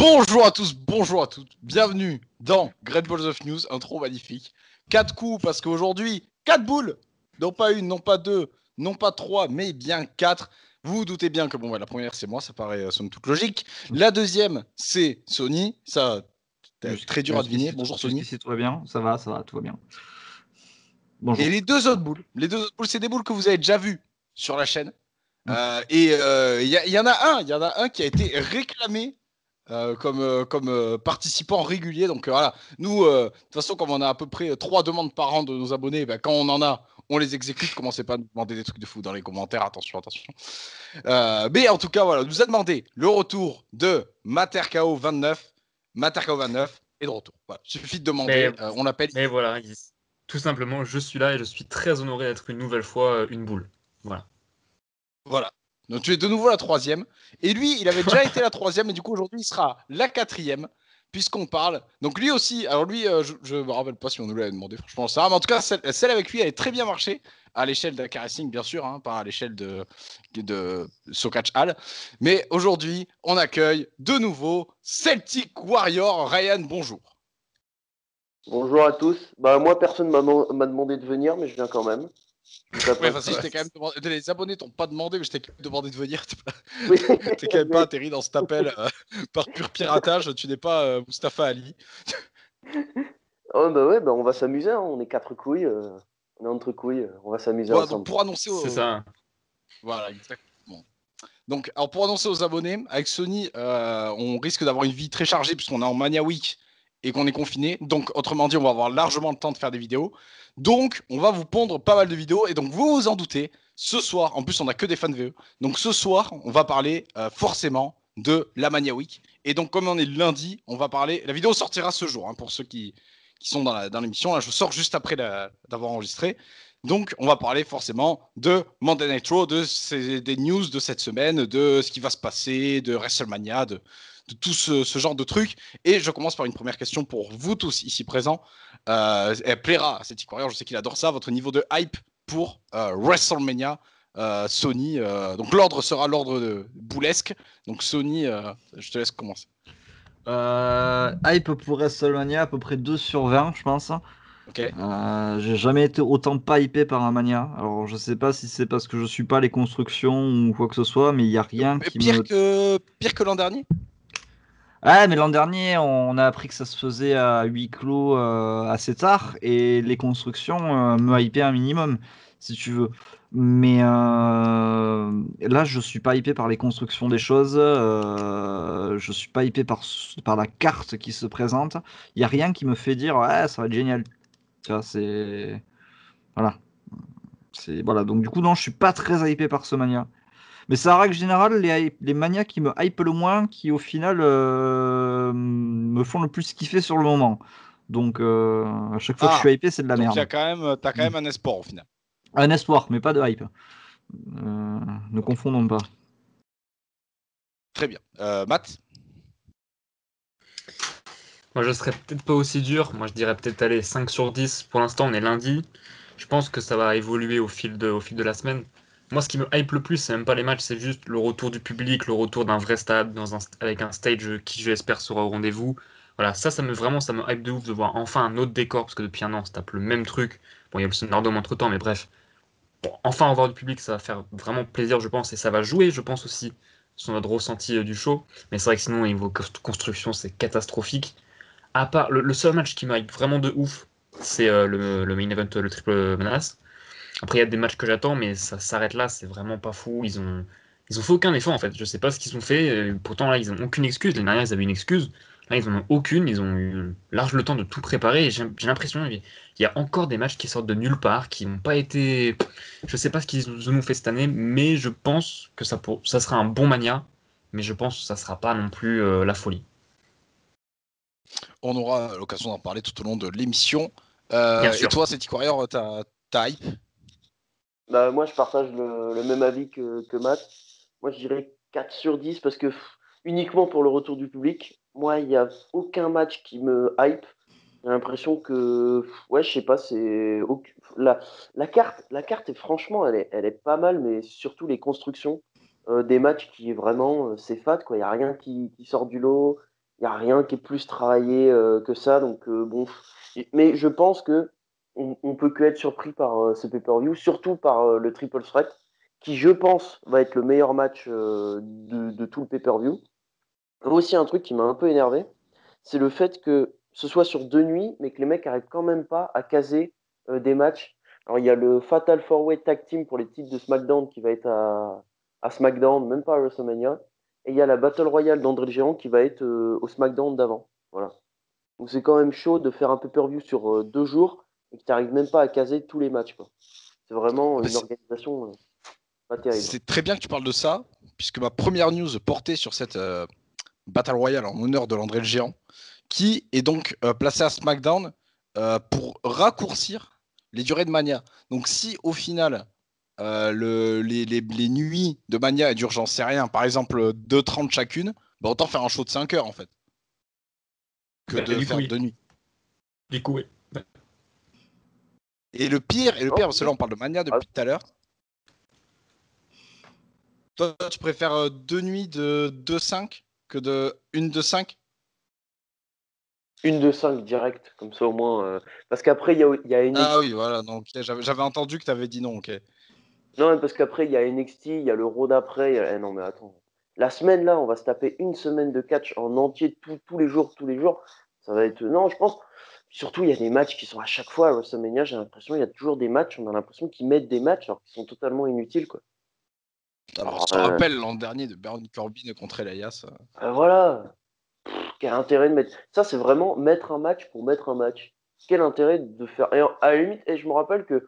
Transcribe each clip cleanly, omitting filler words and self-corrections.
Bonjour à tous, bonjour à toutes, bienvenue dans Great Balls of News, intro magnifique. 4 coups parce qu'aujourd'hui, 4 boules, non pas une, non pas deux, non pas 3, mais bien 4. Vous vous doutez bien que la première c'est moi, ça paraît somme toute logique. La deuxième c'est Sony, ça très dur à deviner. Bonjour Sony. Jusqu'ici tout va bien, ça va, tout va bien. Bonjour. Et les deux autres boules, c'est des boules que vous avez déjà vues sur la chaîne. Il y en a un qui a été réclamé comme participant régulier. Donc voilà, nous, de toute façon, comme on a à peu près 3 demandes par an de nos abonnés, quand on en a, on les exécute. Commencez pas à nous demander des trucs de fou dans les commentaires, attention. Mais en tout cas, voilà, nous a demandé le retour de Materkao 29. Materkao 29 est de retour. Voilà, suffit de demander, on l'appelle. Mais voilà, tout simplement, je suis là et je suis très honoré d'être une nouvelle fois une boule. Voilà. Donc tu es de nouveau la 3e. Et lui, il avait déjà été la 3e, et du coup aujourd'hui il sera la 4e, puisqu'on parle. Donc lui aussi, alors lui, je me rappelle pas si on nous l'avait demandé, franchement ça. Mais en tout cas, celle avec lui, elle est très bien marché, à l'échelle d'Aka Racing, bien sûr, hein, pas à l'échelle de Sokach Hall. Mais aujourd'hui, on accueille de nouveau Celtic Warrior. Ryan, bonjour. Bonjour à tous. Moi, personne m'a demandé de venir, mais je viens quand même. Ouais, enfin, si, je t'ai quand même demandé. Les abonnés t'ont pas demandé, mais je t'ai quand même demandé de venir. Oui. T'es quand même pas atterri dans cet appel par pur piratage. Tu n'es pas Mustapha Ali. Oh, on va s'amuser. Hein. On est 4 couilles. On est entre couilles. On va s'amuser ensemble. Donc pour annoncer C'est ça. Voilà, exactement. Donc, alors pour annoncer aux abonnés, avec Sony, on risque d'avoir une vie très chargée puisqu'on est en Mania Week et qu'on est confiné. Donc, autrement dit, on va avoir largement le temps de faire des vidéos. Donc, on va vous pondre pas mal de vidéos. Et donc, vous vous en doutez, ce soir, en plus, on n'a que des fans VE. Donc, ce soir, on va parler forcément de la Mania Week. Et donc, comme on est lundi, on va parler. La vidéo sortira ce jour, hein, pour ceux qui sont dans l'émission. Là, je sors juste après d'avoir enregistré. Donc, on va parler forcément de Monday Night Raw, des news de cette semaine, de ce qui va se passer, de WrestleMania, de tout ce genre de trucs. Et je commence par une première question pour vous tous ici présents. Elle plaira à Celtic Warrior, je sais qu'il adore ça, votre niveau de hype pour WrestleMania. Sony, donc l'ordre sera l'ordre de boulesque. Donc Sony, je te laisse commencer. Hype pour WrestleMania, à peu près 2 sur 20, je pense. Ok. J'ai jamais été autant pas hypé par un Mania. Alors, je sais pas si c'est parce que je suis pas les constructions ou quoi que ce soit, mais il y a rien qui pire que l'an dernier. Ah, mais l'an dernier, on a appris que ça se faisait à huis clos assez tard, et les constructions me hypaient un minimum, si tu veux. Mais là, je suis pas hypé par les constructions des choses, je suis pas hypé par la carte qui se présente. Il y a rien qui me fait dire ouais, ça va être génial. Tu vois, c'est voilà. Voilà. Donc du coup, non, je suis pas très hypé par ce Mania. Mais c'est en règle générale les manias qui me hype le moins, qui au final me font le plus kiffer sur le moment. Donc à chaque fois que je suis hypé, c'est de la merde. Donc t'as quand même un espoir au final. Un espoir, mais pas de hype. Ne confondons pas. Très bien. Matt? Moi, je serais peut-être pas aussi dur. Moi, je dirais peut-être aller 5 sur 10. Pour l'instant, on est lundi. Je pense que ça va évoluer au fil de la semaine. Moi, ce qui me hype le plus, c'est même pas les matchs, c'est juste le retour du public, le retour d'un vrai stade avec un stage qui, je l'espère, sera au rendez-vous. Voilà, ça me hype de ouf de voir enfin un autre décor, parce que depuis un an, on se tape le même truc. Bon, il y a le Thunderdome entre temps, mais bref. Bon, enfin avoir du public, ça va faire vraiment plaisir, je pense, et ça va jouer, je pense aussi, sur notre ressenti du show. Mais c'est vrai que sinon, niveau construction, c'est catastrophique. À part, le seul match qui m'hype vraiment de ouf, c'est le main event, le triple menace. Après, il y a des matchs que j'attends, mais ça s'arrête là, c'est vraiment pas fou. Ils ont fait aucun effort en fait. Je sais pas ce qu'ils ont fait. Pourtant, là, ils ont aucune excuse. L'année dernière, ils avaient une excuse. Là, ils en ont aucune. Ils ont eu large le temps de tout préparer. Et j'ai l'impression qu'il y a encore des matchs qui sortent de nulle part, qui n'ont pas été. Je sais pas ce qu'ils nous ont fait cette année, mais je pense que ça sera un bon Mania. Mais je pense que ça sera pas non plus la folie. On aura l'occasion d'en parler tout au long de l'émission. Bien Et sûr. toi, Celtic Warrior, t'as hype? Moi, je partage le même avis que Matt. Moi, je dirais 4 sur 10 parce que uniquement pour le retour du public, moi, il n'y a aucun match qui me hype. J'ai l'impression que, ouais, je sais pas, la carte, franchement, elle est pas mal, mais surtout les constructions des matchs qui est vraiment, c'est fade, quoi. Il n'y a rien qui sort du lot. Il n'y a rien qui est plus travaillé que ça. Donc, bon. Mais je pense que on peut que être surpris par ce pay-per-view, surtout par le Triple Threat, qui, je pense, va être le meilleur match de tout le pay-per-view. Aussi, un truc qui m'a un peu énervé, c'est le fait que ce soit sur 2 nuits, mais que les mecs n'arrivent quand même pas à caser des matchs. Alors, il y a le Fatal 4-Way Tag Team pour les titres de SmackDown qui va être à SmackDown, même pas à WrestleMania. Et il y a la Battle Royale d'André le Géant qui va être au SmackDown d'avant. Voilà. Donc, c'est quand même chaud de faire un pay-per-view sur 2 jours et que tu n'arrives même pas à caser tous les matchs, quoi. C'est vraiment Bah, une organisation pas terrible. c'est très bien que tu parles de ça, puisque ma première news portait sur cette Battle Royale en honneur de l'André le Géant, qui est donc placé à SmackDown pour raccourcir les durées de Mania. Donc si au final les nuits de Mania durent, j'en sais rien, par exemple 2h30 chacune, bah autant faire un show de 5 heures en fait, que de Du coup, faire oui. 2 nuits. Du coup, oui. Et le pire, parce que là on parle de Mania depuis tout à l'heure. Toi, tu préfères 2 nuits de 2-5 que de 1 de 5? Une de 5 direct, comme ça au moins. Parce qu'après, il y a NXT. Ah oui, voilà, donc j'avais entendu que tu avais dit non, ok. Non, mais parce qu'après, il y a NXT, il y a le Raw d'après. Eh non, mais attends. La semaine, là, on va se taper une semaine de catch en entier, tous les jours, tous les jours. Ça va être. Non, je pense. Surtout, il y a des matchs qui sont à chaque fois à WrestleMania. J'ai l'impression, il y a toujours des matchs. On a l'impression qu'ils mettent des matchs alors qu'ils sont totalement inutiles, quoi. Alors, Alors, je te rappelle l'an dernier de Baron Corbin contre Elias. voilà. Quel intérêt de mettre. Ça, c'est vraiment mettre un match pour mettre un match. Quel intérêt de faire. Et à la limite, et je me rappelle que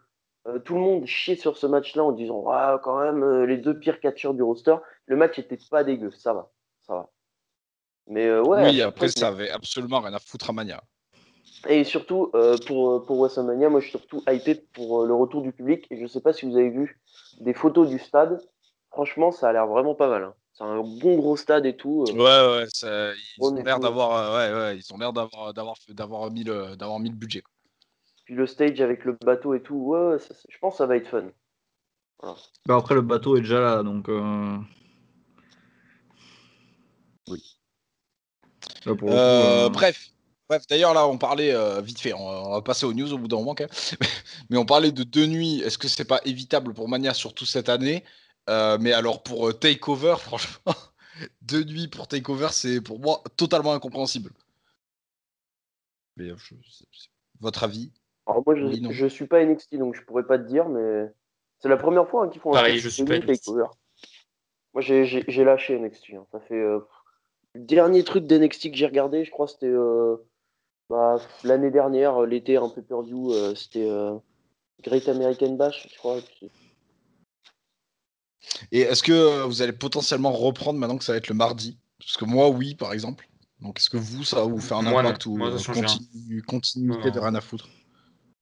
tout le monde chiait sur ce match-là en disant ah, quand même, les deux pires catcheurs du roster. Le match était pas dégueu, ça va. Ça va. Mais ouais, à Oui, chaque fois, après, ça avait absolument rien à foutre à Mania. et surtout, pour WrestleMania, moi je suis surtout hypé pour le retour du public. Et je sais pas si vous avez vu des photos du stade. Franchement, ça a l'air vraiment pas mal, hein. C'est un bon gros stade et tout. Ouais, ouais, ils Drone ont et l'air tout. d'avoir, ils ont l'air d'avoir mis le budget, quoi. Puis le stage avec le bateau et tout. Ouais, ouais, je pense que ça va être fun. Voilà. Bah, après, le bateau est déjà là, donc Oui. là, pour le coup. Bref, d'ailleurs, là, on parlait vite fait, on va passer aux news au bout d'un moment, quand même. Mais on parlait de 2 nuits. Est-ce que c'est pas évitable pour Mania, surtout cette année? Mais alors, pour Takeover, franchement, 2 nuits pour Takeover, c'est pour moi totalement incompréhensible. Mais votre avis? Alors moi, Oui, non? je suis pas NXT, donc je pourrais pas te dire, mais c'est la première fois qu'ils font un truc Pareil, je suis pas de NXT. takeover. Moi, j'ai lâché NXT, hein. Ça fait le dernier truc d'NXT que j'ai regardé, je crois, c'était l'année dernière, l'été, un pay-per-view, c'était Great American Bash, je crois. Et est-ce que vous allez potentiellement reprendre maintenant que ça va être le mardi? Parce que moi, oui, par exemple. Donc, est-ce que vous, ça va vous faire un Moi, non. impact ou Moi, ça change rien. Non, continuité de non. rien à foutre?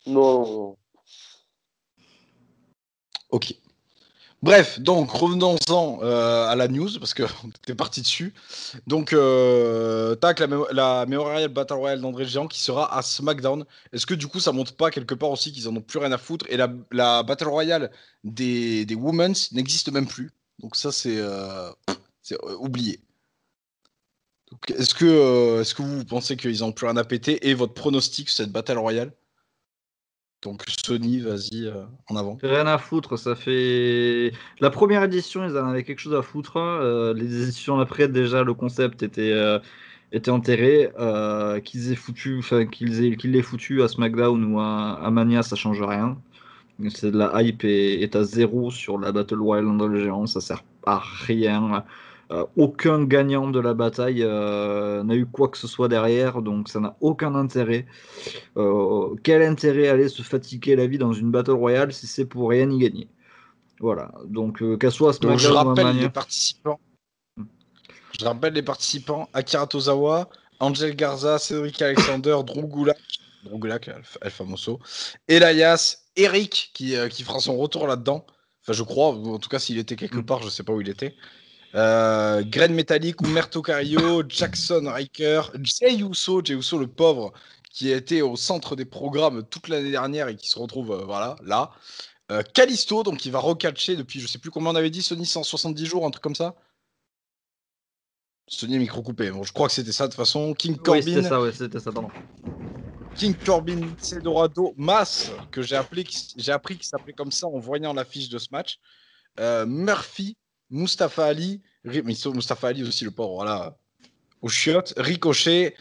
Non, non, non. Ok. Bref, donc revenons-en à la news, parce qu'on était parti dessus. Donc, tac, la Memorial Battle Royale d'André le Géant qui sera à SmackDown. Est-ce que du coup, ça montre pas quelque part aussi qu'ils en ont plus rien à foutre? Et la Battle Royale des Women's n'existe même plus. Donc ça, c'est oublié. Donc, est-ce que vous pensez qu'ils en ont plus rien à péter? Et votre pronostic sur cette Battle Royale? Donc Sony, vas-y, en avant. Rien à foutre, ça fait. La première édition, ils en avaient quelque chose à foutre. Les éditions après, déjà, le concept était enterré. Qu'ils l'aient foutu à SmackDown ou à Mania, ça change rien. C'est de la hype et est à zéro sur la Battle Royale dans le géant, ça sert à rien. Aucun gagnant de la bataille n'a eu quoi que ce soit derrière, donc ça n'a aucun intérêt. Quel intérêt aller se fatiguer la vie dans une Battle Royale si c'est pour rien y gagner? Voilà, donc qu'elle soit à Donc SmackDown ou à Mania. Je rappelle les participants: Akira Tozawa, Angel Garza, Cédric Alexander, Drew Gulak, El Famoso, Elias, Eric qui fera son retour là-dedans. Enfin, je crois, en tout cas, s'il était quelque part, je sais pas où il était. Gren Metallic, Humberto Carrillo, Jackson Riker, Jey Uso le pauvre, qui a été au centre des programmes toute l'année dernière et qui se retrouve voilà, là. Kalisto, donc il va recatcher depuis je sais plus combien on avait dit, Sony, 170 jours, un truc comme ça. Sony micro coupé. Bon, je crois que c'était ça de toute façon. King Oui, c'était Corbin, ça, pardon. King Corbin Cedorado Mas, que j'ai appris qu'il s'appelait comme ça en voyant l'affiche de ce match. Murphy, Mustafa Ali, Mustafa Ali aussi le pauvre, voilà, au chiottes, Ricochet,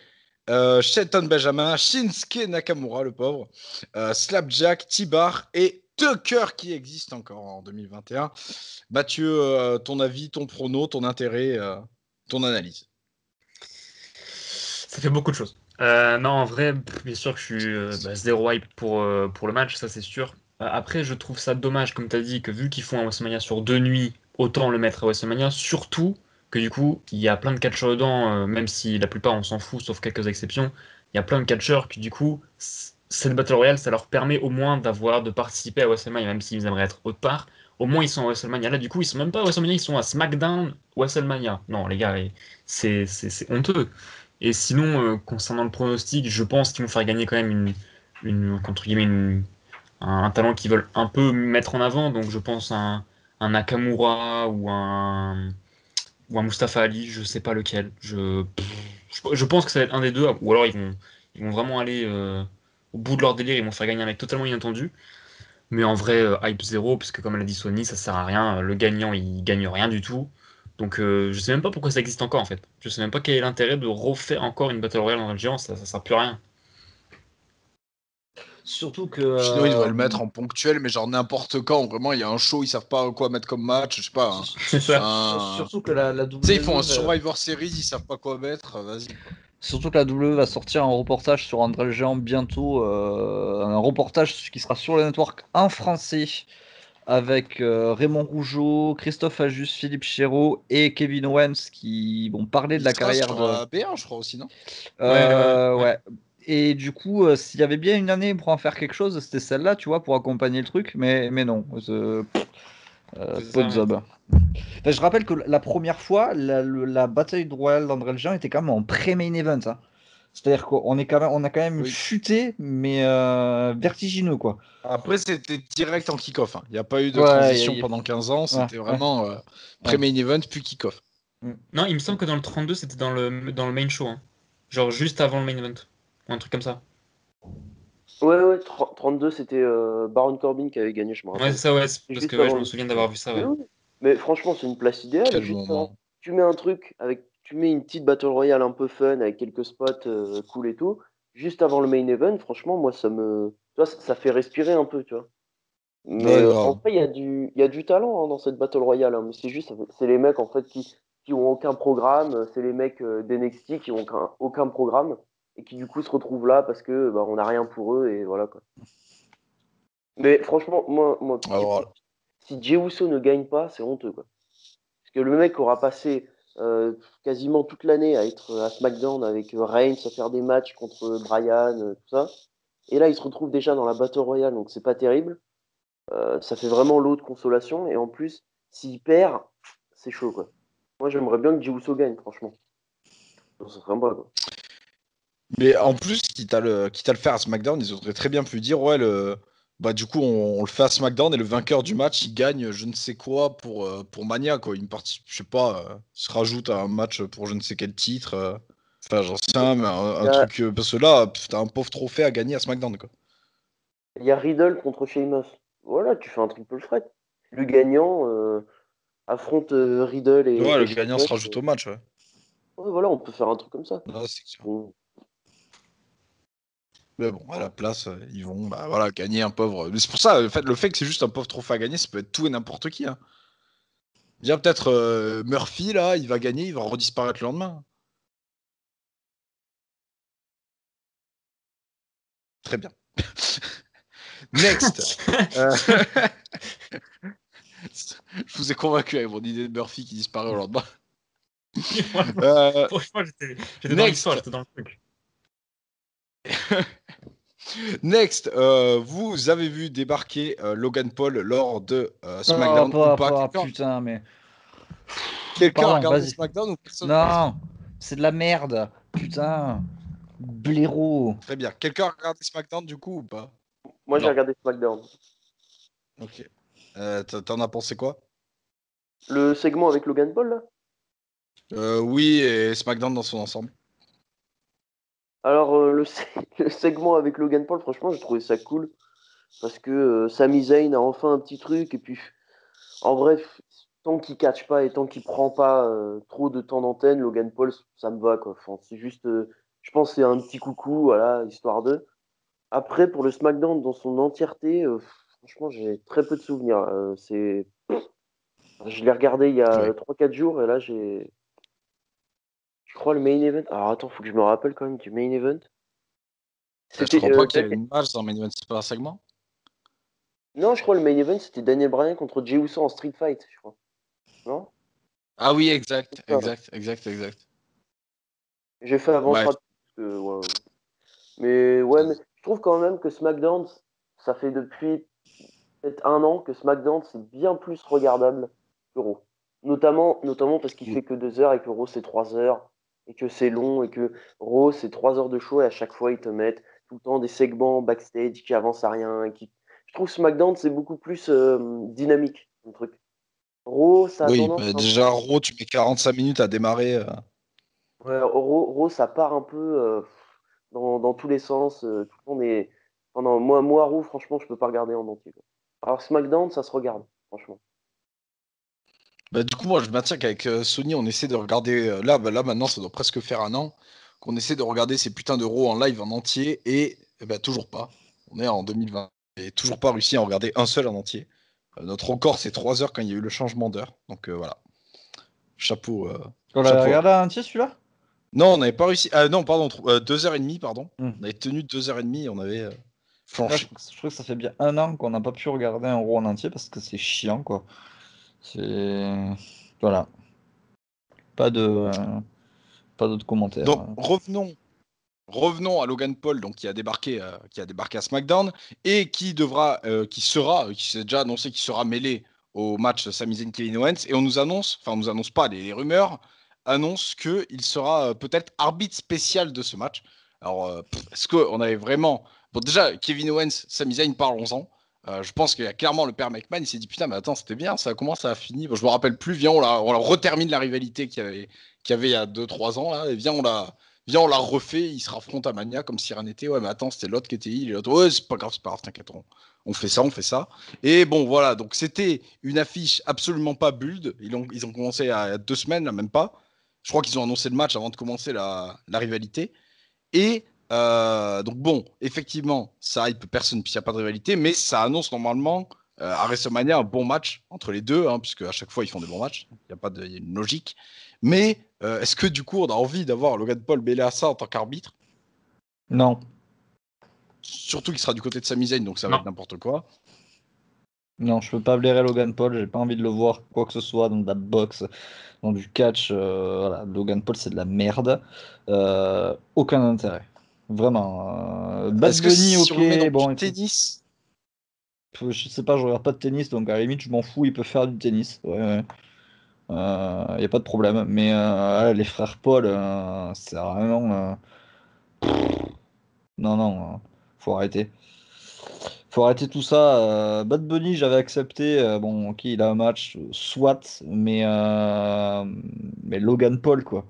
Shelton Benjamin, Shinsuke Nakamura le pauvre, Slapjack, T-Bar et Tucker qui existe encore en 2021. Mathieu, ton avis, ton prono, ton intérêt, ton analyse. Ça fait beaucoup de choses. Non, en vrai, bien sûr que je suis zéro hype pour le match, ça c'est sûr. Après, je trouve ça dommage, comme tu as dit, que vu qu'ils font un WrestleMania sur 2 nuits, autant le mettre à WrestleMania, surtout que du coup, il y a plein de catcheurs dedans, même si la plupart on s'en fout, sauf quelques exceptions. Il y a plein de catcheurs qui, du coup, cette Battle Royale, ça leur permet au moins de participer à WrestleMania, même s'ils aimeraient être autre part. Au moins, ils sont à WrestleMania. Là, du coup, ils sont même pas à WrestleMania, ils sont à SmackDown WrestleMania. Non, les gars, c'est honteux. Et sinon, concernant le pronostic, je pense qu'ils vont faire gagner quand même entre guillemets, un talent qu'ils veulent un peu mettre en avant. Donc je pense un Nakamura ou un Mustafa Ali, je sais pas lequel. Je pense que ça va être un des deux, ou alors ils vont vraiment aller au bout de leur délire, ils vont faire gagner un mec totalement inattendu. Mais en vrai, hype zéro, puisque comme l'a dit Sony, ça sert à rien. Le gagnant, il gagne rien du tout. Donc je sais même pas pourquoi ça existe encore en fait. Je sais même pas quel est l'intérêt de refaire encore une Battle Royale dans le géant, ça sert plus à rien. Surtout que. Sinon, ils devraient le mettre en ponctuel, mais genre n'importe quand. Vraiment, il y a un show, ils savent pas quoi mettre comme match. Je sais pas. C'est ça. Surtout que la Tu sais, ils font WWE un Survivor Series, ils savent pas quoi mettre. Vas-y, quoi. Surtout que la WWE va sortir un reportage sur André le Géant bientôt, un reportage qui sera sur le network en français avec Raymond Rougeau, Christophe Ajus, Philippe Chéreau et Kevin Owens qui vont parler de Il la sera carrière sur de. B1, je crois aussi, non? Ouais. Ouais. Et du coup, s'il y avait bien une année pour en faire quelque chose, c'était celle-là, tu vois, pour accompagner le truc, mais non, C'est peu ça, de ouais. zob. Enfin, je rappelle que la première fois, la bataille royale d'André le Géant était quand même en pré-main event, hein. C'est-à-dire qu'on est on a quand même Oui. chuté, mais vertigineux, quoi. Après, c'était direct en kick-off. Il n'y a pas eu de Ouais, transition pendant 15 ans. ouais, C'était ouais, vraiment ouais. pré-main event puis kick-off. Non, il me semble que dans le 32, c'était dans le main show, hein. Genre juste avant le main event. Ou un truc comme ça. Ouais, 32, c'était Baron Corbin qui avait gagné, je me Ouais, c'est rappelle. ça, ouais. C'est parce que Juste ouais, je avant me le. souviens d'avoir vu ça, Mais ouais. oui. Mais franchement, c'est une place idéale. Quel Juste, moment. tu mets un truc avec, tu mets une petite battle royale un peu fun avec quelques spots cool et tout. Juste avant le main event, franchement, moi, tu vois, ça fait respirer un peu, tu vois. Mais Ouais, en grave. vrai, il y a du talent hein, dans cette battle royale, hein. Mais c'est juste, c'est les mecs en fait qui ont aucun programme. C'est les mecs d'NXT qui ont aucun programme et qui du coup se retrouvent là parce que bah, on n'a rien pour eux et voilà quoi. Mais franchement, moi, Alors, si Jey Uso ne gagne pas, c'est honteux, quoi. Parce que le mec aura passé quasiment toute l'année à être à SmackDown avec Reigns, à faire des matchs contre Bryan, tout ça. Et là, il se retrouve déjà dans la Battle Royale, donc c'est pas terrible. Ça fait vraiment l'eau de consolation. Et en plus, s'il perd, c'est chaud, quoi. Moi, j'aimerais bien que Jey Uso gagne, franchement. Ça serait sympa, quoi. mais en plus, quitte à le faire à SmackDown, ils auraient très bien pu dire ouais, bah, du coup, on le fait à SmackDown et le vainqueur du match, il gagne je ne sais quoi pour Mania, quoi. Une partie, je sais pas, il se rajoute à un match pour je ne sais quel titre. Enfin, j'en sais rien, mais Il un y a, truc. Parce que là, t'as un pauvre trophée à gagner à SmackDown, quoi. il y a Riddle contre Sheamus. Voilà, tu fais un triple threat. Le gagnant affronte Riddle Ouais, et le gagnant se Sheamus. rajoute au match, ouais. Ouais, voilà, on peut faire un truc comme ça. Ouais, c'est sûr. Bon. Mais bon, à la place, ils vont bah, voilà, gagner un pauvre. Mais c'est pour ça, le fait que c'est juste un pauvre trophée à gagner, ça peut être tout et n'importe qui. Hein. Déjà, peut-être Murphy, là, il va gagner, il va redisparaître le lendemain. Très bien. Next. Je vous ai convaincu avec mon idée de Murphy qui disparaît au lendemain. Franchement, j'étais dans Next. l'histoire, j'étais dans le truc. Next. Vous avez vu débarquer Logan Paul lors de Ah, SmackDown ou pas putain, mais. Quelqu'un a Pardon, regardé vas-y. SmackDown ou personne? Non, c'est de la merde. Putain. Blaireau. Très bien. Quelqu'un a regardé SmackDown du coup ou pas? Moi, j'ai Non. regardé SmackDown. Ok. T'en as pensé quoi? Le segment avec Logan Paul, là? Oui, et SmackDown dans son ensemble. Alors, le segment avec Logan Paul, franchement, j'ai trouvé ça cool. Parce que Sami Zayn a enfin un petit truc. Et puis, en vrai, tant qu'il catch pas et tant qu'il prend pas trop de temps d'antenne, Logan Paul, ça me va, quoi. Enfin, c'est juste, je pense que c'est un petit coucou, voilà, histoire de. Après, pour le SmackDown dans son entièreté, franchement, j'ai très peu de souvenirs. Je l'ai regardé il y a Oui. 3 4 jours et là, je crois, le main event. Alors attends, faut que je me rappelle quand même du main event. Je te C'était. crois pas qu'il y avait une match dans Main Event, c'est pas un segment. Non, je crois le main event, c'était Daniel Bryan contre Jey Uso en Street Fight, je crois. Non? Ah oui, exact, Ça, exact, exact, exact. j'ai fait avance Ouais. rapide. Ouais. Mais ouais, mais je trouve quand même que SmackDown, ça fait depuis peut-être un an que SmackDown, c'est bien plus regardable que Raw. Notamment parce qu'il fait que 2 heures et que Raw, c'est 3 heures. Et que c'est long et que Raw, c'est 3 heures de show et à chaque fois, ils te mettent tout le temps des segments backstage qui avancent à rien. Je trouve SmackDown, c'est beaucoup plus dynamique, le truc. Raw, ça a Oui, tendance bah un peu. déjà, Raw, tu mets 45 minutes à démarrer. Ouais, Raw, ça part un peu dans tous les sens. Tout le monde est. Pendant moi, Raw, franchement, je peux pas regarder en entier, quoi. Alors SmackDown, ça se regarde, franchement. Bah, du coup, moi, je maintiens qu'avec Sony, on essaie de regarder. Là, maintenant, ça doit presque faire un an qu'on essaie de regarder ces putains de Raw en live en entier et bah, toujours pas. On est en 2020 et toujours pas réussi à en regarder un seul en entier. Notre record, c'est 3 heures quand il y a eu le changement d'heure. Donc voilà, chapeau, On l'a chapeau à regardé vous. à entier celui-là? Non, on n'avait pas réussi. Ah non, pardon, 2h30, pardon. Hmm. On avait tenu 2h30 et on avait Là, flanché. je trouve que ça fait bien un an qu'on n'a pas pu regarder un Raw en entier parce que c'est chiant, quoi. C'est. Voilà. Pas de. Pas d'autres commentaires. Donc revenons à Logan Paul, donc qui a débarqué à SmackDown et qui s'est déjà annoncé qu'il sera mêlé au match Sami Zayn Kevin Owens. Et on nous annonce pas, les rumeurs annoncent qu'il sera peut-être arbitre spécial de ce match. Alors, est-ce qu'on avait vraiment. Bon, déjà, Kevin Owens, Sami Zayn, parlons-en. Je pense qu'il y a clairement le père McMahon, il s'est dit putain, mais attends, c'était bien, comment ça a fini? Bon, je me rappelle plus, viens, on la retermine la rivalité qu'il y avait il y a 2 3 ans, là, et viens, on la refait, ils se raffrontent à Mania comme si rien n'était. Ouais, mais attends, c'était l'autre qui était il, et l'autre, ouais, c'est pas grave, t'inquiète, on fait ça, on fait ça. Et bon, voilà, donc c'était une affiche absolument pas build. Ils ont commencé il y a 2 semaines, là, même pas. Je crois qu'ils ont annoncé le match avant de commencer la rivalité. Et donc bon, effectivement, ça hype personne puisqu'il n'y a pas de rivalité, mais ça annonce normalement à WrestleMania un bon match entre les deux, hein, puisque à chaque fois ils font des bons matchs, il y a une logique. Mais est-ce que du coup on a envie d'avoir Logan Paul mêlé à ça en tant qu'arbitre? Non. Surtout qu'il sera du côté de Sami Zayn, donc ça va Non. être n'importe quoi. Non, je peux pas blairer Logan Paul, j'ai pas envie de le voir quoi que ce soit dans de la boxe, dans du catch. Voilà, Logan Paul c'est de la merde. Aucun intérêt. Vraiment. Bad Est-ce que Bunny, si ok, on le met dans du bon, écoute. tennis, Je sais pas, je regarde pas de tennis, donc à la limite je m'en fous, il peut faire du tennis. Ouais, ouais. Y a pas de problème. Mais les frères Paul, c'est vraiment. Non, non, faut arrêter. Faut arrêter tout ça. Bad Bunny, j'avais accepté. Bon, ok, il a un match, soit, mais Logan Paul, quoi.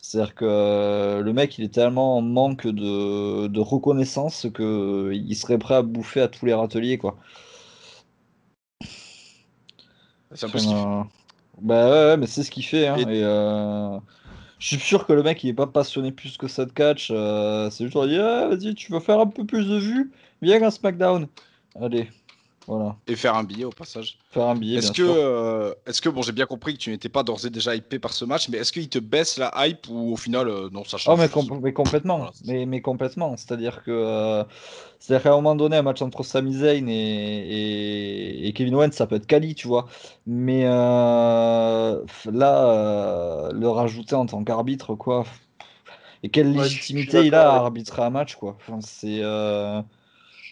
C'est-à-dire que le mec, il est tellement en manque de reconnaissance que il serait prêt à bouffer à tous les râteliers, quoi. c'est un peu ce qu'il fait. Enfin, bah ouais, mais c'est ce qu'il fait, hein. Et Et je suis sûr que le mec, il est pas passionné plus que ça de catch. C'est juste, on dit, ah, vas-y, tu veux faire un peu plus de vues? Viens à SmackDown. Allez, voilà. et faire un billet au passage. Faire un billet, bien Est-ce que, sûr. bon, j'ai bien compris que tu n'étais pas d'ores et déjà hypé par ce match, mais est-ce qu'il te baisse la hype ou au final, non, ça Oh, change juste. mais complètement. Voilà, Mais complètement. C'est-à-dire qu'à un moment donné, un match entre Sami Zayn et Kevin Owens, ça peut être quali, tu vois. Mais là, le rajouter en tant qu'arbitre, quoi. Et quelle Ouais, je suis légitimité il d'accord a à avec. arbitrer un match, quoi. Enfin,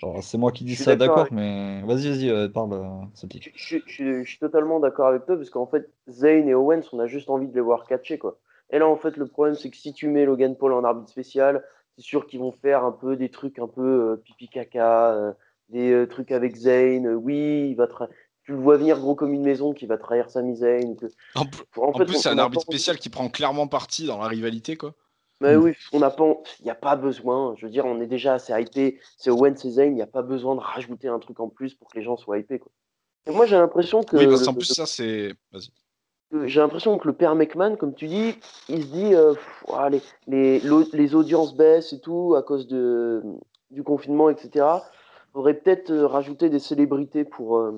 alors, c'est moi qui Je dis suis ça, d'accord d'accord, avec. mais vas-y, parle, Celtic. Je suis totalement d'accord avec toi parce qu'en fait, Zayn et Owens, on a juste envie de les voir catcher, quoi. Et là, en fait, le problème, c'est que si tu mets Logan Paul en arbitre spécial, c'est sûr qu'ils vont faire un peu des trucs un peu pipi caca, des trucs avec Zayn. Oui, tu le vois venir gros comme une maison qui va trahir Sami Zayn. En plus, c'est un arbitre spécial qui prend clairement parti dans la rivalité, quoi. Mais oui, il n'y a pas besoin. Je veux dire, on est déjà assez hypé. C'est Owens et Zayn, il n'y a pas besoin de rajouter un truc en plus pour que les gens soient hypés, quoi. Et moi, j'ai l'impression que Oui, parce qu'en plus, ça, c'est. Vas-y. j'ai l'impression que le père McMahon, comme tu dis, il se dit les audiences baissent et tout à cause du confinement, etc. Faudrait peut-être rajouter des célébrités pour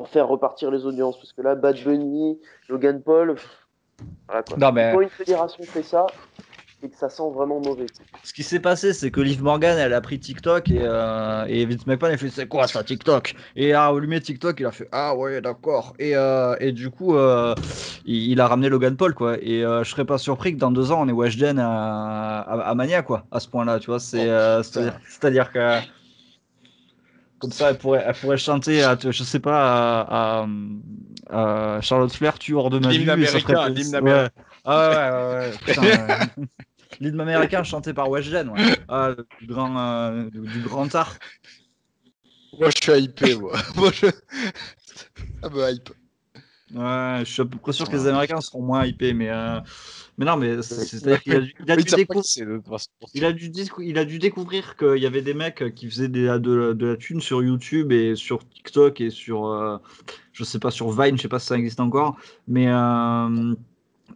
faire repartir les audiences. Parce que là, Bad Bunny, Logan Paul, voilà quoi. Non, mais Quand une fédération fait ça, c'est que ça sent vraiment mauvais. ce qui s'est passé, c'est que Liv Morgan, elle a pris TikTok et Vince McMahon, a fait c'est quoi ça, TikTok? Et il a allumé TikTok, il a fait ah ouais, d'accord. Et du coup, il a ramené Logan Paul, quoi. Et je serais pas surpris que dans 2 ans, on ait Weshden à Mania, quoi, à ce point-là, tu vois. C'est-à-dire que. Comme ça, elle pourrait chanter, je sais pas, à Charlotte Flair, tu hors de ma vue. L'hymne Et ça ferait américain, plaisir. l'hymne américain. Ouais. Ah ouais, putain. L'hymne américain chanté par Weshden, ouais. Ah, du grand art. Moi, je suis hypé, moi. Ça me hype. Ouais, je suis à peu près sûr que les Américains seront moins hypés, mais non, mais c'est-à-dire qu'il Mais ils savent pas qui c'est, de toute façon. il a dû découvrir qu'il y avait des mecs qui faisaient de la thune sur YouTube et sur TikTok et sur, je sais pas, sur Vine, je sais pas si ça existe encore, mais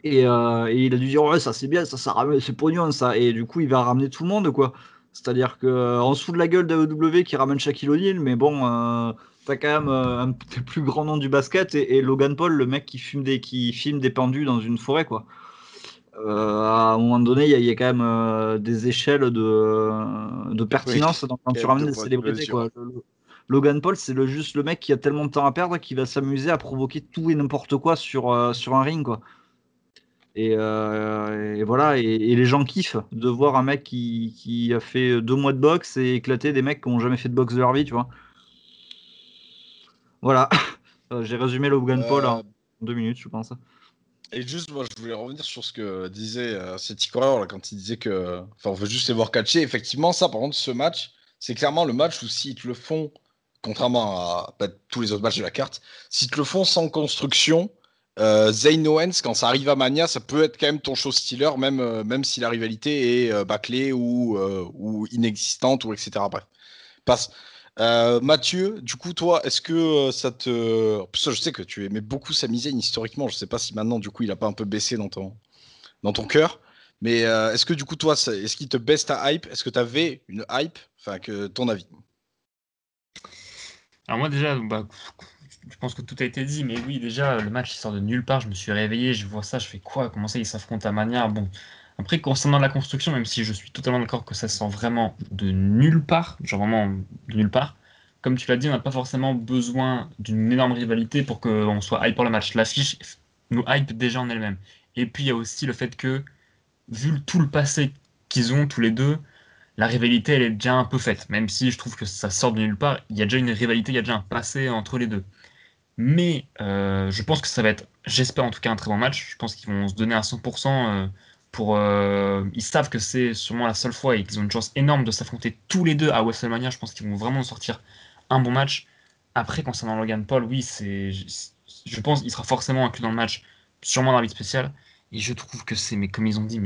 et il a dû dire ouais, ça c'est bien, ça ramène, c'est pognon ça, et du coup il va ramener tout le monde, quoi. C'est-à-dire que on se fout de la gueule d'AEW qui ramène Shaquille O'Neal, mais bon, t'as quand même un des plus grands noms du basket et Logan Paul, le mec qui filme des pendus dans une forêt, quoi. À un moment donné, il y a quand même des échelles de pertinence quand tu ramènes des célébrités, quoi. Logan Paul, c'est juste le mec qui a tellement de temps à perdre qu'il va s'amuser à provoquer tout et n'importe quoi sur un ring, quoi. Et voilà, et les gens kiffent de voir un mec qui a fait 2 mois de boxe et éclater des mecs qui n'ont jamais fait de boxe de leur vie, tu vois. Voilà, j'ai résumé Logan Paul en 2 minutes, je pense. Et juste, moi, je voulais revenir sur ce que disait City Coureur là, quand il disait que. Enfin, on veut juste les voir catcher. Effectivement, ça, par contre, ce match, c'est clairement le match où s'ils te le font, contrairement à tous les autres matchs de la carte, s'ils te le font sans construction, Zayn Owens, quand ça arrive à Mania, ça peut être quand même ton show stealer, même si la rivalité est bâclée ou inexistante, ou etc. Bref. Passe. Mathieu, du coup, toi, est-ce que ça te. En plus, je sais que tu aimais beaucoup Sami Zayn historiquement. Je sais pas si maintenant, du coup, il a pas un peu baissé dans ton cœur. Mais est-ce que, du coup, toi, est-ce qu'il te baisse ta hype? Est-ce que tu avais une hype? Enfin, que ton avis. Alors moi déjà, je pense que tout a été dit, mais oui, déjà, le match il sort de nulle part, je me suis réveillé, je vois ça, je fais quoi? Comment ça, ils s'affrontent à Mania? Bon, après, concernant la construction, même si je suis totalement d'accord que ça sort vraiment de nulle part, genre vraiment de nulle part, comme tu l'as dit, on n'a pas forcément besoin d'une énorme rivalité pour qu'on soit hype pour le match. L'affiche nous hype déjà en elle-même. Et puis il y a aussi le fait que, vu tout le passé qu'ils ont tous les deux, la rivalité, elle est déjà un peu faite. Même si je trouve que ça sort de nulle part, il y a déjà une rivalité, il y a déjà un passé entre les deux. Mais je pense que ça va être, j'espère en tout cas, un très bon match. Je pense qu'ils vont se donner à 100% ils savent que c'est sûrement la seule fois et qu'ils ont une chance énorme de s'affronter tous les deux à WrestleMania. Je pense qu'ils vont vraiment sortir un bon match. Après, concernant Logan Paul, oui, je pense qu'il sera forcément inclus dans le match, sûrement dans la spéciale. Et je trouve que c'est, mais comme ils ont dit,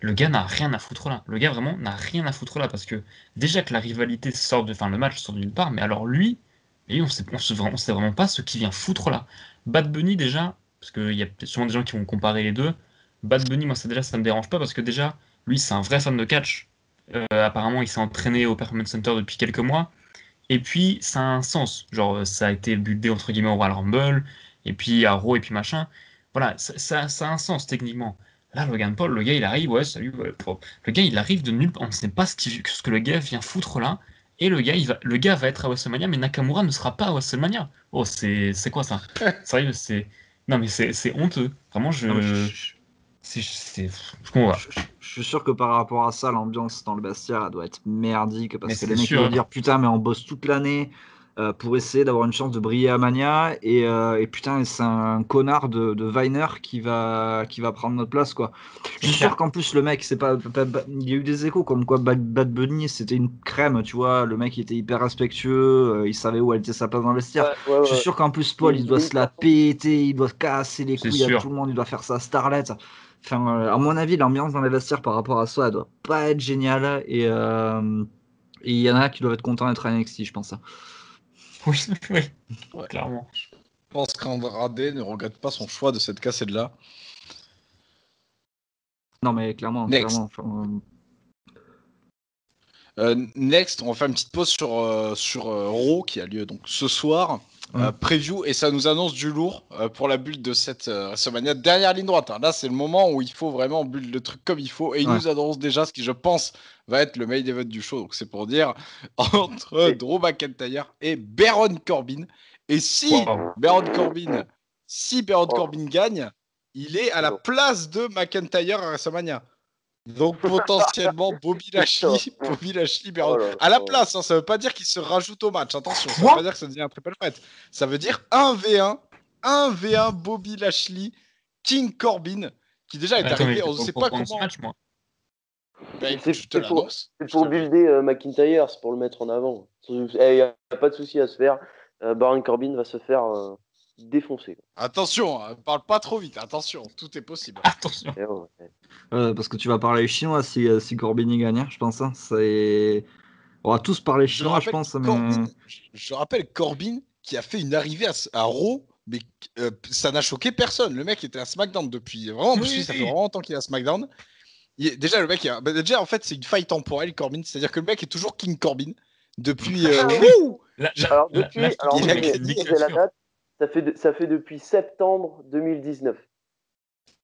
le gars n'a rien à foutre là. Le gars vraiment n'a rien à foutre là parce que déjà que la rivalité sort de, enfin le match sort de nulle part, mais alors lui, et on sait vraiment pas ce qu'il vient foutre là. Bad Bunny déjà, parce qu'il y a sûrement des gens qui vont comparer les deux. Bad Bunny, moi ça me dérange pas parce que déjà, lui c'est un vrai fan de catch. Apparemment il s'est entraîné au Performance Center depuis quelques mois. Et puis ça a un sens. Genre ça a été buildé entre guillemets au Royal Rumble, et puis à Raw, et puis machin. Voilà, ça a un sens techniquement. Là, Logan Paul, le gars il arrive, ouais, salut. Ouais, le gars il arrive de nulle part, on ne sait pas ce que le gars vient foutre là. Et le gars va être à WrestleMania, mais Nakamura ne sera pas à WrestleMania. Oh, c'est quoi ça? Sérieux, c'est. Non, mais c'est honteux. Vraiment, Non, mais je comprends pas. je suis sûr que par rapport à ça, l'ambiance dans le vestiaire elle doit être merdique Mais parce que c'est les mecs ils sûr, vont hein. dire putain, mais on bosse toute l'année pour essayer d'avoir une chance de briller à Mania. Et putain, c'est un connard de Viner qui va prendre notre place, quoi. Je suis sûr qu'en plus, le mec, c'est pas, il y a eu des échos comme quoi Bad Bunny, c'était une crème, tu vois. Le mec, il était hyper respectueux, il savait où elle était sa place dans le vestiaire. Je suis sûr qu'en plus, Paul, il doit se la péter, il doit casser les C'est couilles à sûr. tout le monde, il doit faire sa starlet. Enfin, à mon avis, l'ambiance dans les vestiaires par rapport à ça, elle doit pas être géniale. Et il y en a qui doivent être contents d'être à NXT, je pense. Oui, oui, Ouais. clairement. Je pense qu'Andrade ne regrette pas son choix de cette cassette-là. Non, mais clairement, Next. clairement. Next, on va faire une petite pause sur Raw qui a lieu donc ce soir. Preview, et ça nous annonce du lourd pour la bulle de cette WrestleMania. Dernière ligne droite. Hein. Là, c'est le moment où il faut vraiment bulle le truc comme il faut. Et il nous annonce déjà ce qui, je pense, va être le main event du show. Donc, c'est pour dire entre Drew McIntyre et Baron Corbin. Et si Baron Corbin gagne, il est à la place de McIntyre à WrestleMania. Donc potentiellement Bobby Lashley, Baron. À la place, hein, ça veut pas dire qu'il se rajoute au match. Attention, ça veut pas dire que ça devient un triple threat. Ça veut dire 1v1 Bobby Lashley, King Corbin, qui déjà est arrivé. On ne sait pas comment. Match, moi. Ben, écoute, je te l'annonce. C'est pour builder McIntyre, c'est pour le mettre en avant. Il n'y a pas de souci à se faire. Baron Corbin va se faire défoncer. Attention, parle pas trop vite. Attention, tout est possible. Attention. Parce que tu vas parler chinois si Corbin y gagne, je pense. Hein. On va tous parler chinois, je pense. Corbin, je rappelle Corbin qui a fait une arrivée à Raw, mais ça n'a choqué personne. Le mec était à SmackDown depuis vraiment, parce que ça fait vraiment longtemps qu'il est à SmackDown. Déjà, le mec, déjà en fait, c'est une faille temporelle, Corbin. C'est-à-dire que le mec est toujours King Corbin depuis. Alors la date, ça fait depuis septembre 2019.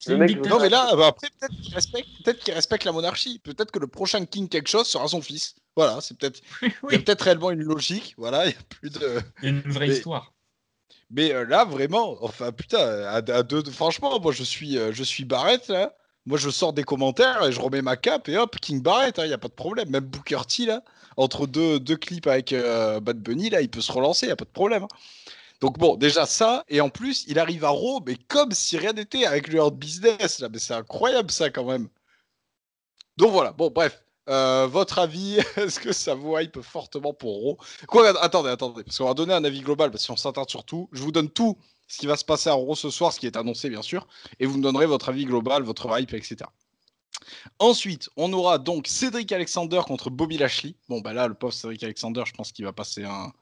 Non, mais là, après, peut-être qu'il respecte la monarchie. Peut-être que le prochain King quelque chose sera son fils. Voilà, c'est peut-être. Il y a peut-être réellement une logique. Voilà, il y a plus de. Une vraie histoire. Mais là, vraiment, enfin, putain, franchement, moi, je suis Barrett, là. Moi, je sors des commentaires et je remets ma cape et hop, King Barrett, il n'y a pas de problème. Même Booker T, là, entre deux clips avec Bad Bunny, là, il peut se relancer, il n'y a pas de problème. Hein. Donc bon, déjà ça, et en plus, il arrive à Raw, mais comme si rien n'était avec le Hurt Business, là, mais c'est incroyable ça quand même. Donc voilà, bon bref, votre avis, est-ce que ça vous hype fortement pour Raw? Attendez, parce qu'on va donner un avis global, parce que si on s'attarde sur tout, je vous donne tout ce qui va se passer à Raw ce soir, ce qui est annoncé bien sûr, et vous me donnerez votre avis global, votre hype, etc. Ensuite, on aura donc Cedric Alexander contre Bobby Lashley. Bon bah là, le pauvre Cedric Alexander, je pense qu'il va passer un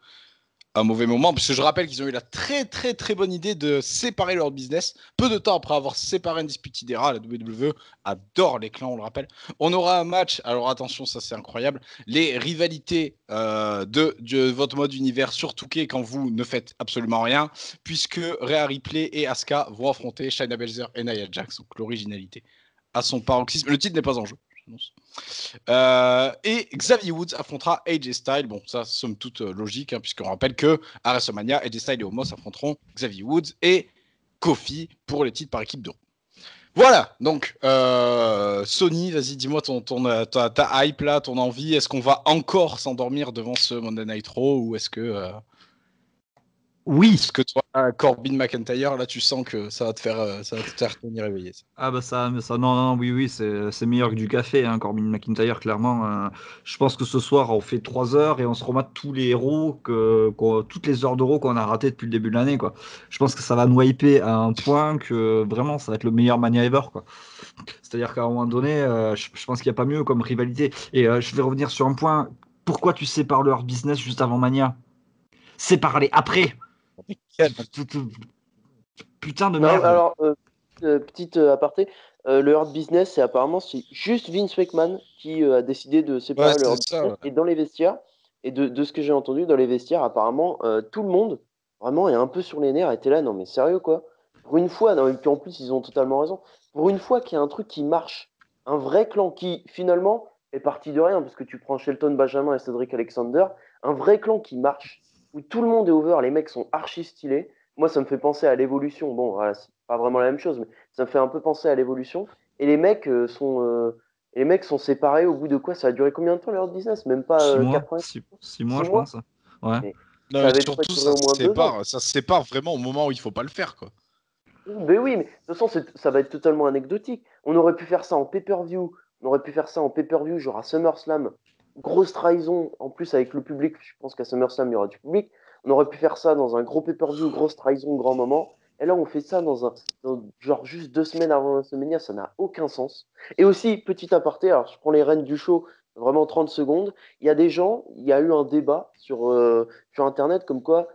mauvais moment, parce que je rappelle qu'ils ont eu la très très très bonne idée de séparer leur business, peu de temps après avoir séparé Undisputed Era. La WWE adore les clans, on le rappelle. On aura un match, alors attention, ça c'est incroyable, les rivalités de votre mode univers sur Touquet quand vous ne faites absolument rien, puisque Rhea Ripley et Asuka vont affronter Shayna Baszler et Nia Jax, donc l'originalité à son paroxysme. Le titre n'est pas en jeu. Et Xavier Woods affrontera AJ Styles. Bon, ça, somme toute logique, hein, puisqu'on rappelle que à WrestleMania, AJ Styles et Omos affronteront Xavier Woods et Kofi pour les titres par équipe de Raw. Voilà, donc Sony, vas-y, dis-moi ta hype là, ton envie. Est-ce qu'on va encore s'endormir devant ce Monday Night Raw ou est-ce que oui. Est-ce que toi, Corbin McIntyre, là, tu sens que ça va te faire tenir réveillé. Ça. Ah bah ça, non, oui, c'est meilleur que du café, hein, Corbin McIntyre, clairement. Je pense que ce soir, on fait 3 heures et on se remate tous les héros, toutes les heures d'euros qu'on a ratées depuis le début de l'année, quoi. Je pense que ça va nous hyper à un point que vraiment, ça va être le meilleur Mania ever, quoi. C'est-à-dire qu'à un moment donné, je pense qu'il n'y a pas mieux comme rivalité. Et je vais revenir sur un point. Pourquoi tu sépares le Hurt Business juste avant Mania? Sépare-les après. Putain de merde. Non, alors, petite aparté, le Hurt Business, c'est juste Vince McMahon qui a décidé de séparer le Hurt Business. Et dans les vestiaires, et de ce que j'ai entendu dans les vestiaires, apparemment, tout le monde, vraiment, est un peu sur les nerfs, était là, non mais sérieux quoi? Pour une fois, non, et puis en plus, ils ont totalement raison, pour une fois qu'il y a un truc qui marche, un vrai clan qui, finalement, est parti de rien, parce que tu prends Shelton Benjamin et Cedric Alexander, un vrai clan qui marche, où tout le monde est over, les mecs sont archi stylés. Moi, ça me fait penser à l'évolution. Bon, voilà, c'est pas vraiment la même chose, mais ça me fait un peu penser à l'évolution. Et les mecs sont séparés au bout de quoi? Ça a duré combien de temps leur business? Même pas 6 mois, 4 ans. 6 mois, je pense. Ouais. Non, Ça mais avait surtout, duré au moins 2 ans. ça se sépare vraiment au moment où il faut pas le faire, quoi. Mais oui, mais de toute façon, ça va être totalement anecdotique. On aurait pu faire ça en pay-per-view. On aurait pu faire ça en pay-per-view, genre à SummerSlam. Grosse trahison, en plus avec le public. Je pense qu'à SummerSlam, il y aura du public. On aurait pu faire ça dans un gros pay-per-view, grosse trahison, grand moment. Et là, on fait ça genre juste 2 semaines avant WrestleMania. Ça n'a aucun sens. Et aussi, petit aparté, alors je prends les rênes du show, vraiment 30 secondes. Il y a des gens, il y a eu un débat sur Internet comme quoi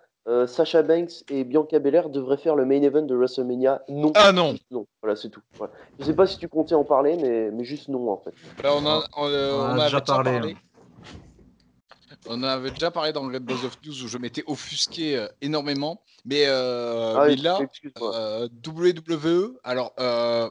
Sasha Banks et Bianca Belair devraient faire le main event de WrestleMania. Non, Ah non! juste non. Voilà, c'est tout. Voilà. Je sais pas si tu comptais en parler, mais juste non en fait. Là, On en on a avait déjà déjà parlé. parlé. On en avait déjà parlé dans le Red Buzz of News où je m'étais offusqué énormément. Mais là, Excuse-moi. WWE alors,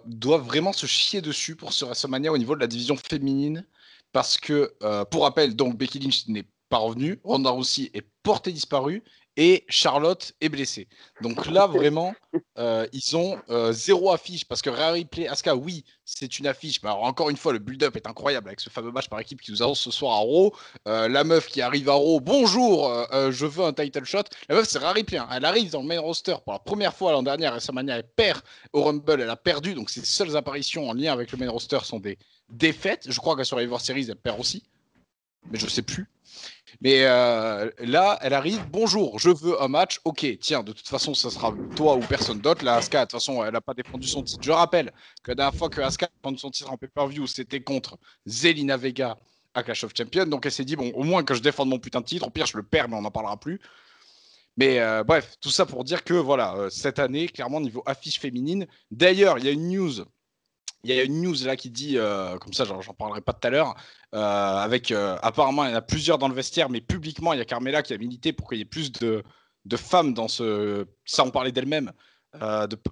doit vraiment se chier dessus pour ce WrestleMania au niveau de la division féminine. Parce que, pour rappel, donc Becky Lynch n'est pas revenue, Ronda Rousey est portée disparue et Charlotte est blessée. Donc là, vraiment, ils ont zéro affiche. Parce que Rhea Ripley, Asuka, oui, c'est une affiche. Mais alors, encore une fois, le build-up est incroyable avec ce fameux match par équipe qui nous annonce ce soir à Raw. La meuf qui arrive à Raw, bonjour, je veux un title shot. La meuf, c'est Rhea Ripley. Hein. Elle arrive dans le main roster pour la première fois l'an dernier. WrestleMania, elle perd au Rumble, elle a perdu. Donc ses seules apparitions en lien avec le main roster sont des défaites. Je crois qu'à Survivor Series, elle perd aussi. Mais je sais plus. Mais là, elle arrive, bonjour, je veux un match. Ok, tiens, de toute façon, ça sera toi ou personne d'autre. La Asuka, de toute façon, elle n'a pas défendu son titre. Je rappelle que la dernière fois que Asuka a défendu son titre en pay-per-view, c'était contre Zelina Vega à Clash of Champions. Donc elle s'est dit, bon, au moins que je défende mon putain de titre. Au pire, je le perds, mais on n'en parlera plus. Mais bref, tout ça pour dire que voilà, cette année, clairement, niveau affiche féminine. D'ailleurs, il y a une news. Il y a une news là qui dit, comme ça j'en parlerai pas tout à l'heure, avec apparemment il y en a plusieurs dans le vestiaire, mais publiquement il y a Carmella qui a milité pour qu'il y ait plus de femmes dans ce. Ça on parlait d'elle-même,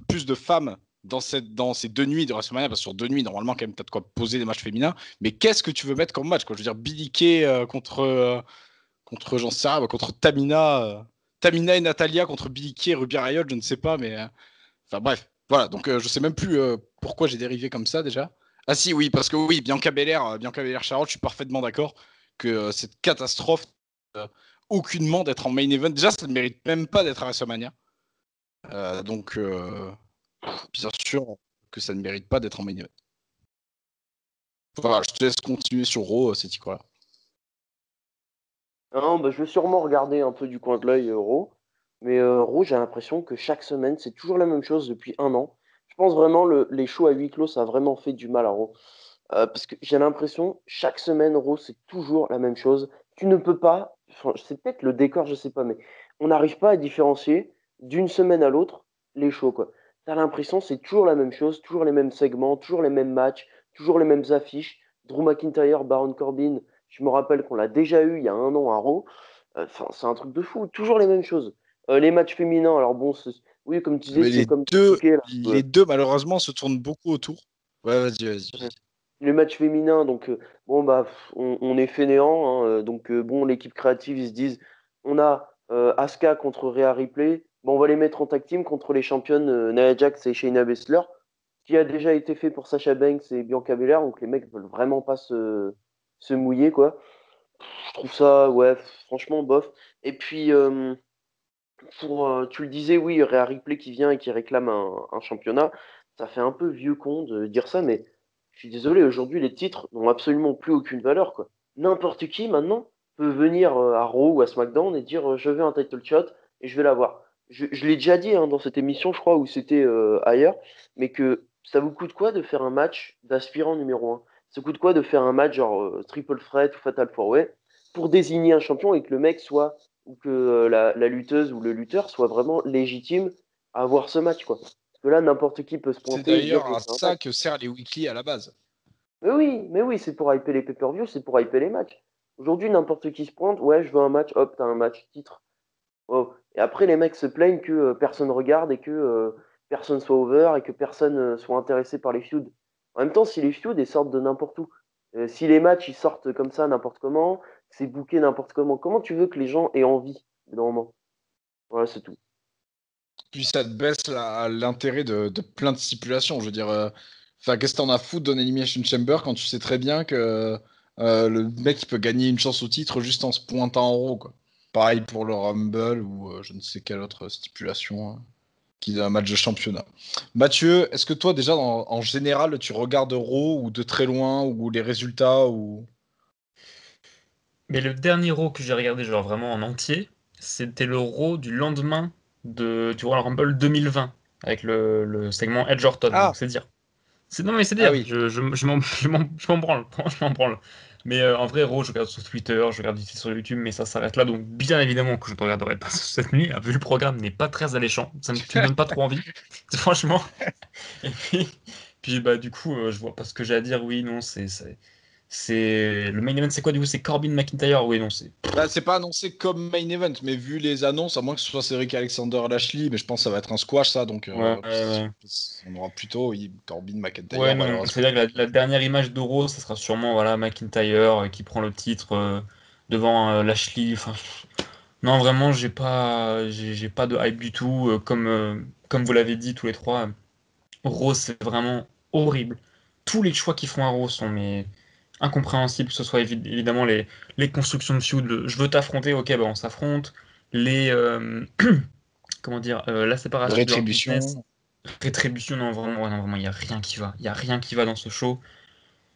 plus de femmes dans ces 2 nuits de WrestleMania, parce que sur 2 nuits normalement quand même t'as de quoi poser des matchs féminins. Mais qu'est-ce que tu veux mettre comme match quoi? Je veux dire Billie Kay contre j'en sais rien, contre Tamina et Natalia contre Billie Kay et Ruby Riott, je ne sais pas, mais enfin bref, voilà, donc je sais même plus pourquoi j'ai dérivé comme ça déjà. Ah si, oui, parce que oui, Bianca Belair Charlotte, je suis parfaitement d'accord que cette catastrophe aucunement d'être en main event. Déjà, ça ne mérite même pas d'être à WrestleMania. Donc, bien sûr que ça ne mérite pas d'être en main event. Voilà, je te laisse continuer sur Raw, c'est quoi. Non, bah, je vais sûrement regarder un peu du coin de l'œil Raw. Mais Raw, j'ai l'impression que chaque semaine, c'est toujours la même chose depuis un an. Je pense vraiment les shows à huis clos, ça a vraiment fait du mal à Raw. Parce que j'ai l'impression, chaque semaine, Raw, c'est toujours la même chose. Tu ne peux pas, enfin, c'est peut-être le décor, je sais pas, mais on n'arrive pas à différencier d'une semaine à l'autre les shows, quoi. T'as l'impression, c'est toujours la même chose, toujours les mêmes segments, toujours les mêmes matchs, toujours les mêmes affiches. Drew McIntyre, Baron Corbin, je me rappelle qu'on l'a déjà eu il y a un an à Raw. Enfin, c'est un truc de fou, toujours les mêmes choses. Les matchs féminins, alors bon, oui, comme tu disais, Mais c'est comme expliqué, là. les deux malheureusement se tournent beaucoup autour. Ouais, vas-y. Le match féminin, donc bon bah on est fainéant, hein, donc bon l'équipe créative ils se disent on a Asuka contre Rhea Ripley, bon on va les mettre en tag team contre les championnes Nia Jax et Shayna Baszler, qui a déjà été fait pour Sasha Banks et Bianca Belair, donc les mecs veulent vraiment pas se mouiller quoi. Je trouve ça ouais franchement bof. Et puis tu le disais oui Rhea Ripley qui vient et qui réclame un championnat, ça fait un peu vieux con de dire ça mais je suis désolé, aujourd'hui, les titres n'ont absolument plus aucune valeur, quoi. N'importe qui, maintenant, peut venir à Raw ou à SmackDown et dire je veux un title shot et je vais l'avoir. Je l'ai déjà dit hein, dans cette émission, je crois, ou c'était ailleurs, mais que ça vous coûte quoi de faire un match d'aspirant numéro 1? Ça coûte quoi de faire un match genre Triple Threat ou Fatal 4-Way pour désigner un champion et que le mec soit, ou que la lutteuse ou le lutteur soit vraiment légitime à avoir ce match, quoi. Parce que là, n'importe qui peut se C'est pointer et dire d'ailleurs je à fais un ça match. que servent les weekly à la base. Mais oui, c'est pour hyper les pay-per-view, c'est pour hyper les matchs. Aujourd'hui, n'importe qui se pointe, ouais, je veux un match, hop, t'as un match, titre. Oh. Et après, les mecs se plaignent que personne regarde et que personne soit over et que personne soit intéressé par les feuds. En même temps, si les feuds, ils sortent de n'importe où, si les matchs, ils sortent comme ça, n'importe comment, c'est booké n'importe comment tu veux que les gens aient envie, normalement? Voilà, c'est tout. Puis ça te baisse l'intérêt de plein de stipulations. Je veux dire, qu'est-ce que t'en as à foutre d'un Elimination Chamber quand tu sais très bien que le mec il peut gagner une chance au titre juste en se pointant en haut, quoi. pareil pour le Rumble ou je ne sais quelle autre stipulation qui est un match de championnat. Mathieu, est-ce que toi déjà en général tu regardes Raw ou de très loin ou les résultats ou... Mais le dernier Raw que j'ai regardé, genre vraiment en entier, c'était le Raw du lendemain du Royal Rumble 2020, avec le segment Edge Orton, Ah, donc c'est dire. Non mais c'est ah dire, oui. je m'en branle, vraiment, je m'en branle. Mais en vrai, Raw, je regarde sur Twitter, je regarde vite fait sur YouTube, mais ça s'arrête là, donc bien évidemment que je ne regarderai pas cette nuit, vu le programme n'est pas très alléchant, tu me donnes pas trop envie, franchement. Et puis bah du coup, je vois pas ce que j'ai à dire, oui, non, c'est le main event, c'est quoi du coup? C'est Corbin McIntyre? Oui, non, c'est. Bah, c'est pas annoncé comme main event, mais vu les annonces, à moins que ce soit Cedric Alexander Lashley, mais je pense que ça va être un squash ça, donc Ouais, ouais. on aura plutôt Corbin Ouais, McIntyre non, malheureusement. c'est-à-dire que la dernière image d'Euro, ça sera sûrement voilà, McIntyre qui prend le titre devant Lashley. Enfin, non, vraiment, j'ai pas de hype du tout. Comme vous l'avez dit tous les trois, Raw, c'est vraiment horrible. Tous les choix qu'ils font à Raw sont mais incompréhensibles, que ce soit évidemment les constructions de feud, je veux t'affronter, ok, bah on s'affronte. Les, comment dire, la séparation de leur business, Rétribution. rétribution, non, vraiment, ouais, non, vraiment, il n'y a rien qui va. Il y a rien qui va dans ce show.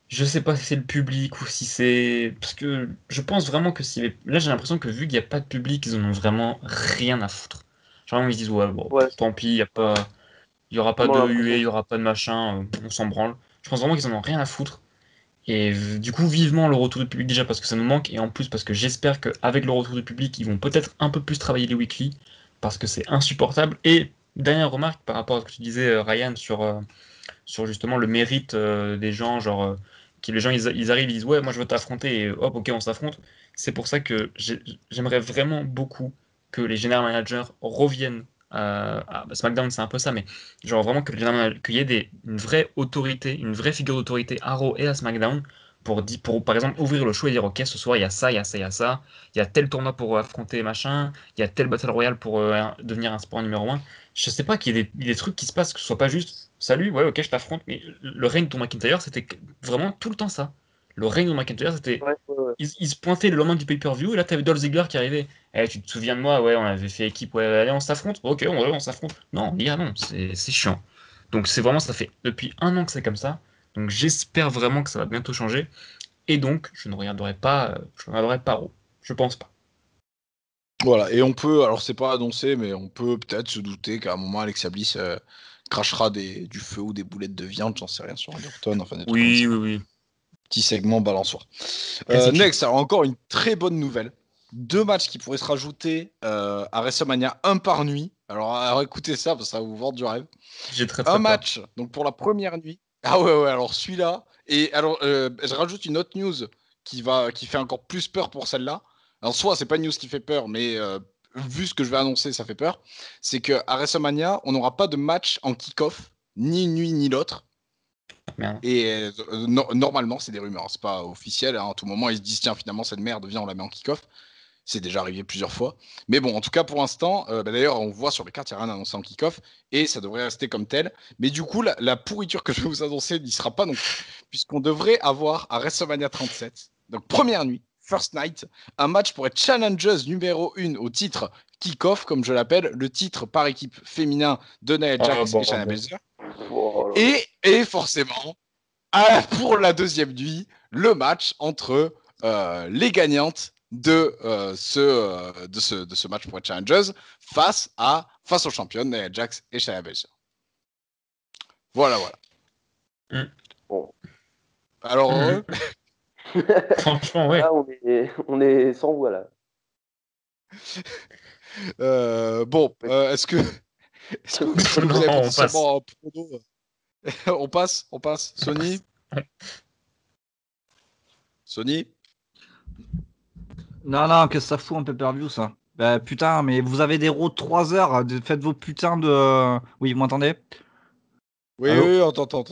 Je sais pas si c'est le public ou si c'est. Parce que je pense vraiment que si. Là, j'ai l'impression que vu qu'il n'y a pas de public, ils en ont vraiment rien à foutre. Genre, ils se disent, ouais, bon, Ouais, tant pis, il y aura pas vraiment de huée, l'impression. il y aura pas de machin, on s'en branle. Je pense vraiment qu'ils en ont rien à foutre. Et du coup, vivement le retour du public déjà parce que ça nous manque, et en plus parce que j'espère qu'avec le retour du public, ils vont peut-être un peu plus travailler les weekly, parce que c'est insupportable. Et dernière remarque par rapport à ce que tu disais, Ryan, sur justement le mérite des gens, genre, les gens ils arrivent, ils disent ouais, moi je veux t'affronter, et hop, ok, on s'affronte. C'est pour ça que j'aimerais vraiment beaucoup que les general managers reviennent SmackDown, c'est un peu ça, mais genre vraiment que qu'il y ait une vraie autorité, une vraie figure d'autorité à Raw et à SmackDown pour par exemple ouvrir le show et dire ok, ce soir il y a ça, il y a ça, il y a ça, il y a tel tournoi pour affronter machin, il y a tel Battle Royale pour devenir un sport numéro 1. Je sais pas qu'il y ait des trucs qui se passent, que ce soit pas juste salut, ouais, ok, je t'affronte, mais le règne de Drew McIntyre, c'était vraiment tout le temps ça. Le règne de Drew McIntyre, c'était. Ouais, ouais, ouais. Il se pointait le lendemain du pay-per-view, et là, t'avais Dolph Ziggler qui arrivait. Eh, tu te souviens de moi? Ouais, on avait fait équipe, ouais, allez, on s'affronte. Ok, on s'affronte. Non, les gars, non, c'est chiant. Donc, c'est vraiment, ça fait depuis 1 an que c'est comme ça. Donc, j'espère vraiment que ça va bientôt changer. Et donc, je ne regarderai pas Raw. Je pense pas. Voilà, et on peut, alors c'est pas annoncé, mais on peut peut-être se douter qu'à un moment Alexa Bliss crachera du feu ou des boulettes de viande, j'en sais rien, sur Randy Orton, enfin des trucs comme ça. Oui, oui, oui. Petit segment balançoire. Classique. Next, alors encore une très bonne nouvelle. 2 matchs qui pourraient se rajouter à WrestleMania, un par nuit. Alors écoutez ça, parce que ça va vous vendre du rêve. J'ai très Un très peur. match, donc pour la première nuit. Ah ouais, alors celui-là. Et alors, je rajoute une autre news qui fait encore plus peur pour celle-là. Alors, soit c'est pas une news qui fait peur, mais vu ce que je vais annoncer, ça fait peur. C'est qu'à WrestleMania, on n'aura pas de match en kick-off, ni une nuit ni l'autre. Merde. Et normalement, c'est des rumeurs, c'est pas officiel. À tout moment, ils se disent tiens, finalement, cette merde, viens, on la met en kick-off. C'est déjà arrivé plusieurs fois. Mais bon, en tout cas, pour l'instant, d'ailleurs, on voit sur les cartes, il n'y a rien annoncé en kick-off. Et ça devrait rester comme tel. Mais du coup, la pourriture que je vais vous annoncer n'y sera pas non plus. Puisqu'on devrait avoir à WrestleMania 37, donc première nuit, First Night, un match pour être challengeuse numéro 1 au titre kick-off, comme je l'appelle, le titre par équipe féminin de Nia Ah, Jax et Shayna bon. Baszler. Oh là là. Et forcément, pour la deuxième nuit, le match entre les gagnantes de ce match pour être challengers face aux championnes Nia Jax et Shayna Baszler. Voilà. Bon. Alors, Franchement, ouais. Là, on est sans voix là. bon, est-ce que vous Non, avez on passe. potentiellement un prono on passe. Sony. Non, que ça fout un pay-per-view, ça. Bah, putain, mais vous avez des rows de 3 heures. Faites vos putains de. Oui, vous m'entendez? Oui, Allô? oui, attends.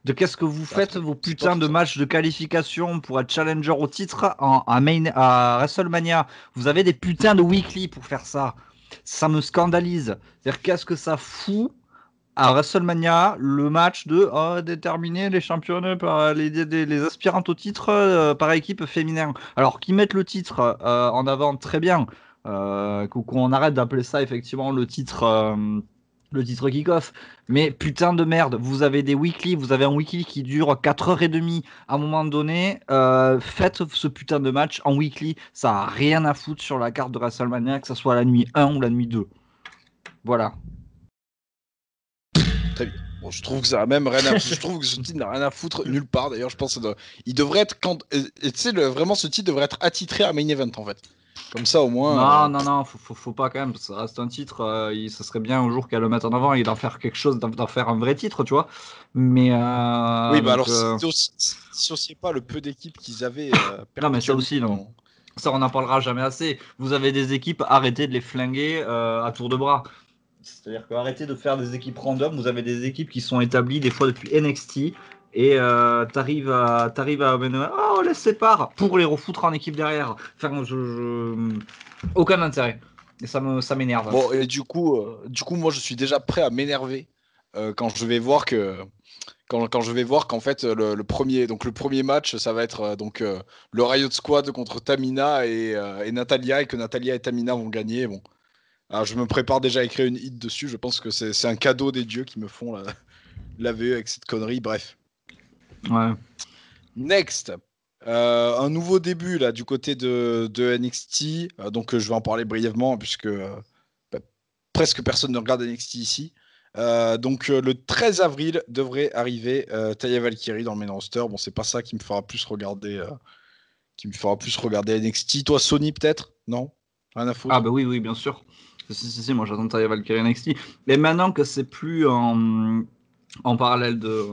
De qu'est-ce que vous faites vos C'est toi putains de tout ça. matchs de qualification pour être challenger au titre à WrestleMania? Vous avez des putains de weekly pour faire ça. Ça me scandalise. C'est-à-dire, qu'est-ce que ça fout à WrestleMania, le match de déterminer les championnes par les aspirantes au titre par équipe féminin. Alors qu'ils mettent le titre en avant, très bien. Qu'on arrête d'appeler ça effectivement le titre kick-off. Mais putain de merde, vous avez des weekly, vous avez un weekly qui dure 4h30 à un moment donné. Faites ce putain de match en weekly. Ça a rien à foutre sur la carte de WrestleMania, que ce soit la nuit 1 ou la nuit 2. Voilà. Très bien. Bon, je trouve que ça a même rien à foutre. Je trouve que ce titre n'a rien à foutre nulle part. D'ailleurs, je pense il devrait être et tu sais, vraiment, ce titre devrait être attitré à Main Event en fait. Comme ça, au moins. Non, faut pas quand même. Ça reste un titre. Ça serait bien un jour qu'elle le mette en avant et d'en faire quelque chose, d'en faire un vrai titre, tu vois. Mais oui, bah alors, si aussi pas le peu d'équipes qu'ils avaient. Non, mais ça aussi, non. Ça, on n'en parlera jamais assez. Vous avez des équipes, arrêtez de les flinguer à tour de bras. C'est-à-dire que arrêtez de faire des équipes random. Vous avez des équipes qui sont établies des fois depuis NXT et t'arrives à on les sépare pour les refoutre en équipe derrière. Enfin, aucun intérêt. Et ça m'énerve. Bon, et du coup, moi, je suis déjà prêt à m'énerver quand je vais voir que. Quand je vais voir qu'en fait le premier match ça va être le Riot Squad contre Tamina et Natalia, et que Natalia et Tamina vont gagner. Bon, alors, je me prépare déjà à écrire une hit dessus. Je pense que c'est un cadeau des dieux qui me font la VE avec cette connerie. Bref. Ouais. Next. Un nouveau début là du côté de NXT. Donc je vais en parler brièvement puisque presque personne ne regarde NXT ici. Le 13 avril devrait arriver Taya Valkyrie dans le main roster. Bon, c'est pas ça qui me fera plus regarder NXT. Toi, Sony peut-être? Non? Rien à foutre? Ah bah oui, bien sûr. Si, moi j'attends Taya Valkyrie NXT. Mais maintenant que c'est plus en parallèle de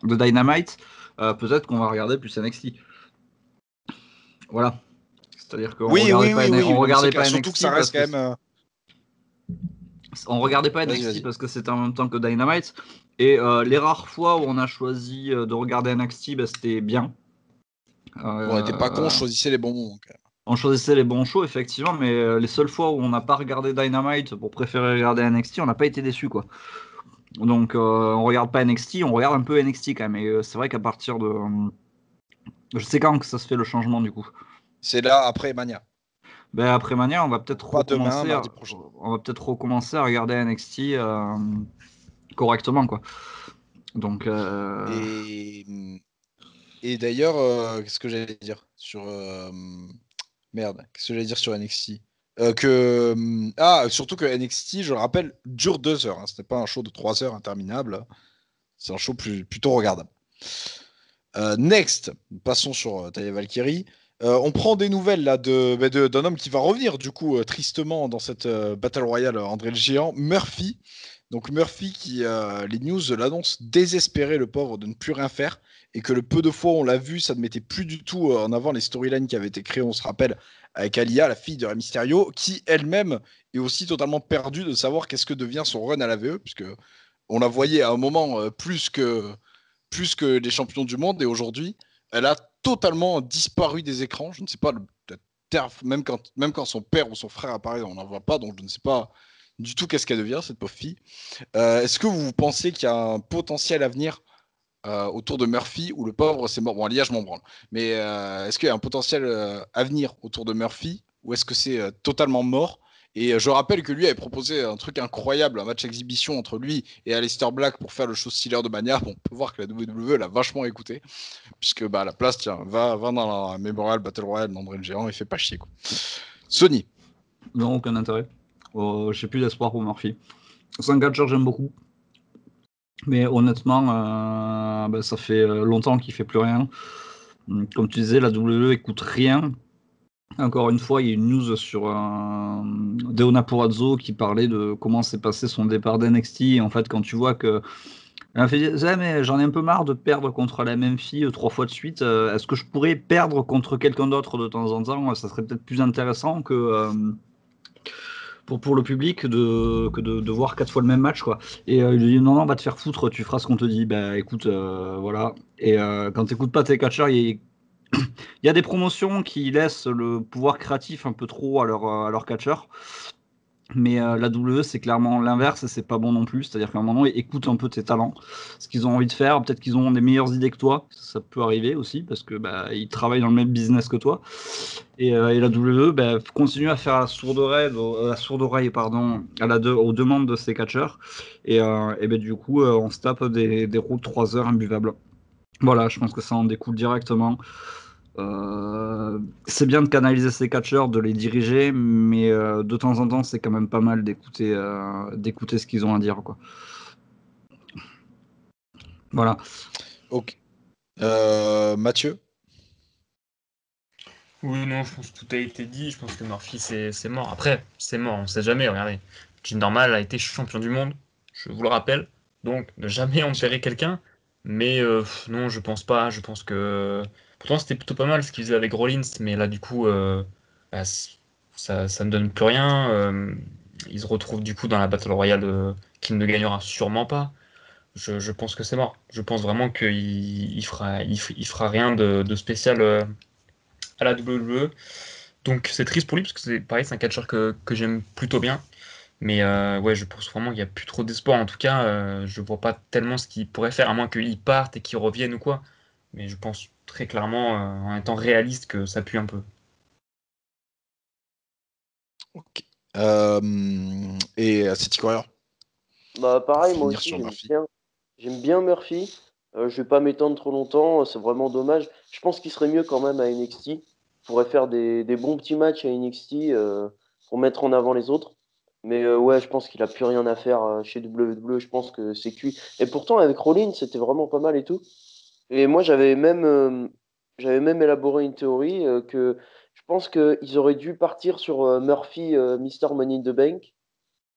Dynamite, peut-être qu'on va regarder plus NXT. Voilà. C'est-à-dire qu'on regardait pas NXT. Surtout que ça reste quand même. On regardait pas NXT parce que c'était en même temps que Dynamite. Et les rares fois où on a choisi de regarder NXT, bah, c'était bien. On n'était pas con, on choisissait les bons moments. On choisissait les bons shows, effectivement, mais les seules fois où on n'a pas regardé Dynamite pour préférer regarder NXT, on n'a pas été déçus, quoi. Donc, on regarde pas NXT, on regarde un peu NXT quand même. Et c'est vrai qu'à partir de. Je sais quand que ça se fait le changement, du coup. C'est là après Mania. Ben, après Mania, on va peut-être recommencer à regarder NXT correctement, quoi. Donc. Et d'ailleurs, qu'est-ce que j'allais dire sur qu'est-ce que j'allais dire sur NXT surtout que NXT, je le rappelle, dure 2 heures. Hein. Ce n'est pas un show de 3 heures interminable. C'est un show plutôt regardable. Next, passons sur Taya Valkyrie. On prend des nouvelles là d'un homme qui va revenir du coup tristement dans cette Battle Royale André le Géant, Murphy. Donc Murphy qui, les news l'annoncent désespéré, le pauvre, de ne plus rien faire, et que le peu de fois où on l'a vu, ça ne mettait plus du tout en avant les storylines qui avaient été créées, on se rappelle, avec Aliyah, la fille de Rey Mysterio, qui elle-même est aussi totalement perdue de savoir qu'est-ce que devient son run à la VE, puisque on la voyait à un moment plus que les champions du monde, et aujourd'hui, elle a totalement disparu des écrans. Je ne sais pas, même quand son père ou son frère apparaît, on n'en voit pas, donc je ne sais pas du tout qu'est-ce qu'elle devient, cette pauvre fille. Est-ce que vous pensez qu'il y a un potentiel avenir autour de Murphy, ou le pauvre c'est mort? Bon, Aliyah, je m'en branle. Mais est-ce qu'il y a un potentiel avenir autour de Murphy, ou est-ce que c'est totalement mort? Et je rappelle que lui avait proposé un truc incroyable, un match exhibition entre lui et Aleister Black pour faire le show stealer de Mania. Bon, on peut voir que la WWE l'a vachement écouté, puisque à la place, tiens, va dans la Memorial Battle Royale d'André le Géant, il fait pas chier, quoi. Sony. Non, aucun intérêt. J'ai plus d'espoir pour Murphy. C'est un catcheur que j'aime beaucoup. Mais honnêtement, ça fait longtemps qu'il fait plus rien. Comme tu disais, la WWE écoute rien. Encore une fois, il y a une news sur Deonna Purrazzo qui parlait de comment s'est passé son départ d'NXT. Et en fait, quand tu vois que elle a fait mais j'en ai un peu marre de perdre contre la même fille 3 fois de suite. Est-ce que je pourrais perdre contre quelqu'un d'autre de temps en temps? Ça serait peut-être plus intéressant que pour le public que de voir 4 fois le même match, quoi. Et il lui dit non, va te faire foutre, tu feras ce qu'on te dit. Bah écoute, voilà. Et quand t'écoutes pas tes catcheurs, il y a des promotions qui laissent le pouvoir créatif un peu trop à leur catcheur. Mais la WWE, c'est clairement l'inverse et c'est pas bon non plus. C'est-à-dire qu'à un moment, ils écoutent un peu tes talents, ce qu'ils ont envie de faire. Peut-être qu'ils ont des meilleures idées que toi. Ça peut arriver aussi parce que ils travaillent dans le même business que toi. Et la WWE continue à faire la sourde oreille pardon, aux demandes de ses catcheurs. Et du coup, on se tape des routes 3 heures imbuvables. Voilà, je pense que ça en découle directement. C'est bien de canaliser ses catcheurs, de les diriger, mais de temps en temps, c'est quand même pas mal d'écouter ce qu'ils ont à dire, quoi. Voilà. Ok. Mathieu? Oui, non, je pense que tout a été dit. Je pense que Murphy, c'est mort. Après, c'est mort, on sait jamais. Regardez, Jinder Normal a été champion du monde, je vous le rappelle. Donc, ne jamais enterrer quelqu'un. Mais non, je pense pas. Je pense que. Pourtant, c'était plutôt pas mal ce qu'il faisait avec Rollins. Mais là, du coup, bah, ça ne donne plus rien. Il se retrouve du coup dans la Battle Royale qu'il ne gagnera sûrement pas. Je pense que c'est mort. Je pense vraiment qu'il fera rien de spécial à la WWE. Donc c'est triste pour lui parce que c'est pareil, c'est un catcheur que j'aime plutôt bien. Mais ouais, je pense vraiment qu'il n'y a plus trop d'espoir. En tout cas, je vois pas tellement ce qu'il pourrait faire, à moins qu'il parte et qu'il revienne ou quoi. Mais je pense très clairement, en étant réaliste, que ça pue un peu. Ok. Et City Courier? Bah Pour pareil, moi finir aussi sur Murphy. j'aime bien Murphy. Je vais pas m'étendre trop longtemps, c'est vraiment dommage. Je pense qu'il serait mieux quand même à NXT. Il pourrait faire des bons petits matchs à NXT pour mettre en avant les autres. Mais ouais, je pense qu'il a plus rien à faire chez WWE. Je pense que c'est cuit. Et pourtant, avec Rollins, c'était vraiment pas mal et tout. Et moi, j'avais même élaboré une théorie que je pense qu'ils auraient dû partir sur Murphy, Mr. Money in the Bank.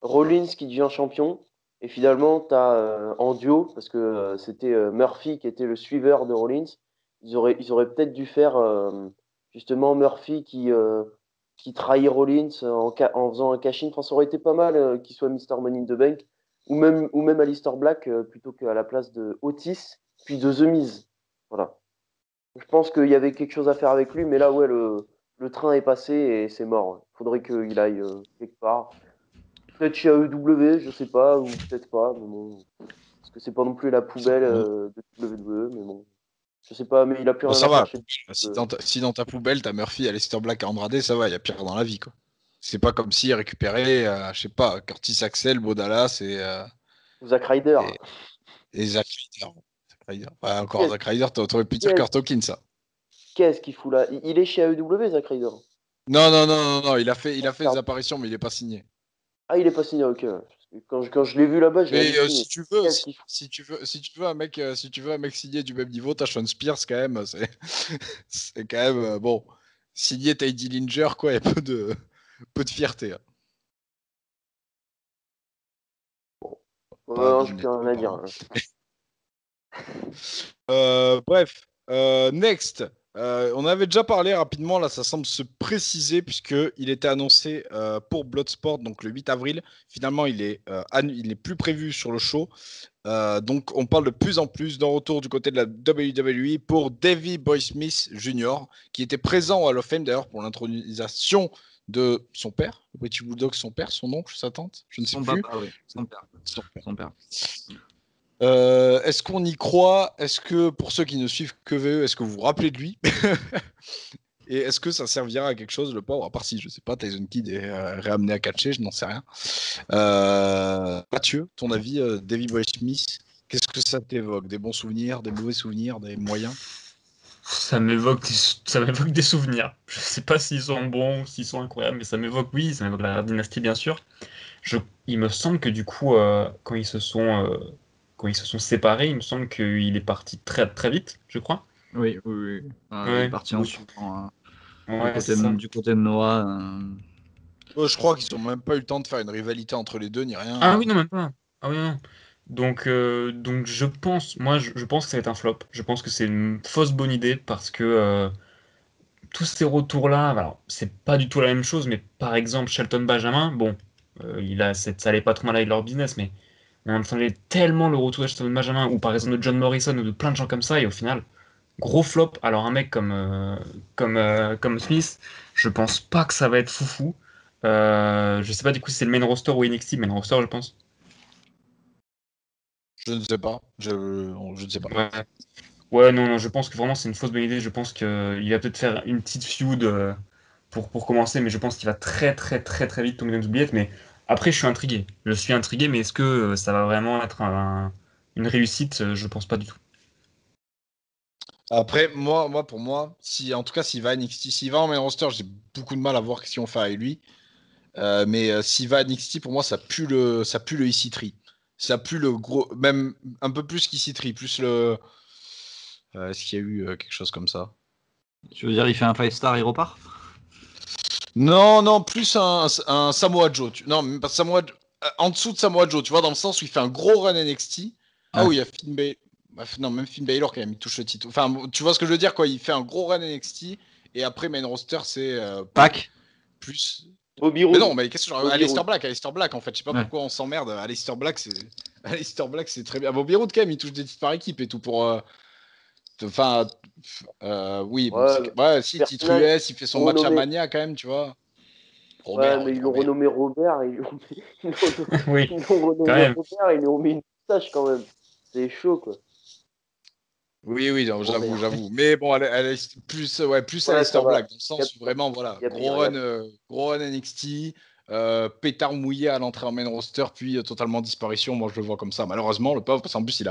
Rollins qui devient champion. Et finalement, tu as en duo, parce que c'était Murphy qui était le suiveur de Rollins. Ils auraient peut-être dû faire justement Murphy qui trahit Rollins en faisant un cash-in. Enfin, ça aurait été pas mal qu'il soit Mr. Money in the Bank. Ou même Aleister Black plutôt qu'à la place de Otis, puis de The Miz. Voilà. Je pense qu'il y avait quelque chose à faire avec lui, mais là, ouais, le train est passé et c'est mort. Ouais. Faudrait qu'il aille quelque part. Peut-être chez AEW, je sais pas, ou peut-être pas, mais bon. Parce que c'est pas non plus la poubelle de WWE, mais bon. Je sais pas, mais il a plus Bon, rien ça à faire va. chez Si WWE. si dans ta poubelle, t'as Murphy, Aleister Black, Andrade, ça va, il y a pire dans la vie, quoi. C'est pas comme s'il récupérait, je sais pas, Curtis Axel, Bo Dallas Zack Ryder. et, et Zack Ryder. Zack Ryder. Ouais, encore Qu'est-ce Zack Ryder, t'aurais pu dire qu'est-ce- Kurt Hawkins, ça. qu'est-ce qu'il fout là? Il est chez AEW, Zack Ryder. Non, non, non, non, non, il a fait des Merde. apparitions, mais il est pas signé. Ah, il est pas signé, ok. Parce que quand je l'ai vu là-bas, j'ai Mais halluciné. si tu veux, Qu'est-ce qu'il fout? si tu veux un mec, si tu veux un mec signé du même niveau, t'as Sean Spears quand même, c'est, c'est quand même bon. Signé Teddy Dillinger, quoi, il y a peu de fierté, hein. Pas Non, j'ai donné plus rien trop, à dire, pardon. hein. Bref, next. On avait déjà parlé rapidement, là ça semble se préciser puisqu'il était annoncé pour Bloodsport, donc le 8 avril. Finalement, il n'est plus prévu sur le show. Donc on parle de plus en plus d'un retour du côté de la WWE pour Davey Boy Smith Jr., qui était présent à Hall of Fame d'ailleurs pour l'intronisation de son père, le British Bulldog, son père, son oncle, sa tante, je ne sais Son plus. papa, oui. Son père. Son père. Son père. Est-ce qu'on y croit? Est-ce que, pour ceux qui ne suivent que VE, est-ce que vous vous rappelez de lui? Et est-ce que ça servira à quelque chose, le pauvre? À part si, je sais pas, Tyson Kidd est réamené à catcher, je n'en sais rien. Mathieu, ton avis, Davey Boy Smith, qu'est-ce que ça t'évoque? Des bons souvenirs, des mauvais souvenirs, des moyens? Ça m'évoque des souvenirs. Je sais pas s'ils sont bons, s'ils sont incroyables, mais ça m'évoque, oui, ça m'évoque la dynastie, bien sûr. Il me semble que du coup, quand ils se sont séparés, il me semble qu'il est parti très très vite, je crois. Oui, oui, oui. Il est Ouais, parti en oui. suivant Ouais, c'est ça. du côté de Noah. Je crois qu'ils n'ont même pas eu le temps de faire une rivalité entre les deux, ni Ah oui, rien. non, même pas. Ah oui, non. Donc je pense, moi, je pense que ça va être un flop. Je pense que c'est une fausse bonne idée parce que tous ces retours-là, alors, c'est pas du tout la même chose, mais par exemple, Shelton Benjamin, bon, ça allait pas trop mal avec leur business, mais on entendait tellement le retour de Shelton Benjamin, ou par exemple de John Morrison, ou de plein de gens comme ça, et au final, gros flop. Alors, un mec comme Smith, je pense pas que ça va être foufou. Je sais pas du coup si c'est le main roster ou NXT, main roster je pense. Je ne sais pas. Je ne sais pas. Ouais. Ouais, non, je pense que vraiment c'est une fausse bonne idée. Je pense qu'il va peut-être faire une petite feud pour commencer, mais je pense qu'il va très très très très vite tomber dans les oubliettes. Mais après, je suis intrigué. Mais est-ce que ça va vraiment être une réussite? Je pense pas du tout. Après, pour moi, en tout cas, s'il va à NXT, s'il va en main roster, j'ai beaucoup de mal à voir ce qu'on fait avec lui. Mais s'il va à NXT, pour moi, ça pue le EC3. Ça pue le gros, même un peu plus qu'EC3, plus le. Est-ce qu'il y a eu quelque chose comme ça? Tu veux dire, il fait un 5-star et repart? Non, plus un Samoa Joe. Non, même pas Samoa. En dessous de Samoa Joe, tu vois, dans le sens où il fait un gros run NXT. Ah Ouais. oui, il y a Finn Balor. Non, même Finn Balor quand même, il touche le titre. Enfin, tu vois ce que je veux dire, quoi. Il fait un gros run NXT et après main roster, c'est Pac. plus. Bobby Mais Roode. non, mais qu'est-ce que Bobby Aleister Roode. Black, Aleister Black, en fait, je sais pas Ouais. pourquoi on s'emmerde. Aleister Black, c'est Aleister Black, c'est très bien. Bobby Roode, quand même, il touche des titres par équipe et tout pour. Enfin, oui, bon, Ouais, ouais, si titre personnage, US, il fait son match à renommé. Mania quand même, tu vois. Ouais, Robert, mais oui, ils l'ont Robert. renommé Robert, ils l'ont Oui, ils l'ont quand renommé même. Robert, ils lui ont mis une moustache quand même. C'est chaud, quoi. Oui, non, Robert. j'avoue. Mais bon, elle est plus, ouais, plus Ouais, ça Aleister va. Black, dans le sens où vraiment, voilà, Y a pire, y a pire. gros run NXT, pétard mouillé à l'entrée en main roster, puis totalement disparition. Moi, je le vois comme ça, malheureusement, le pauvre, parce qu'en plus,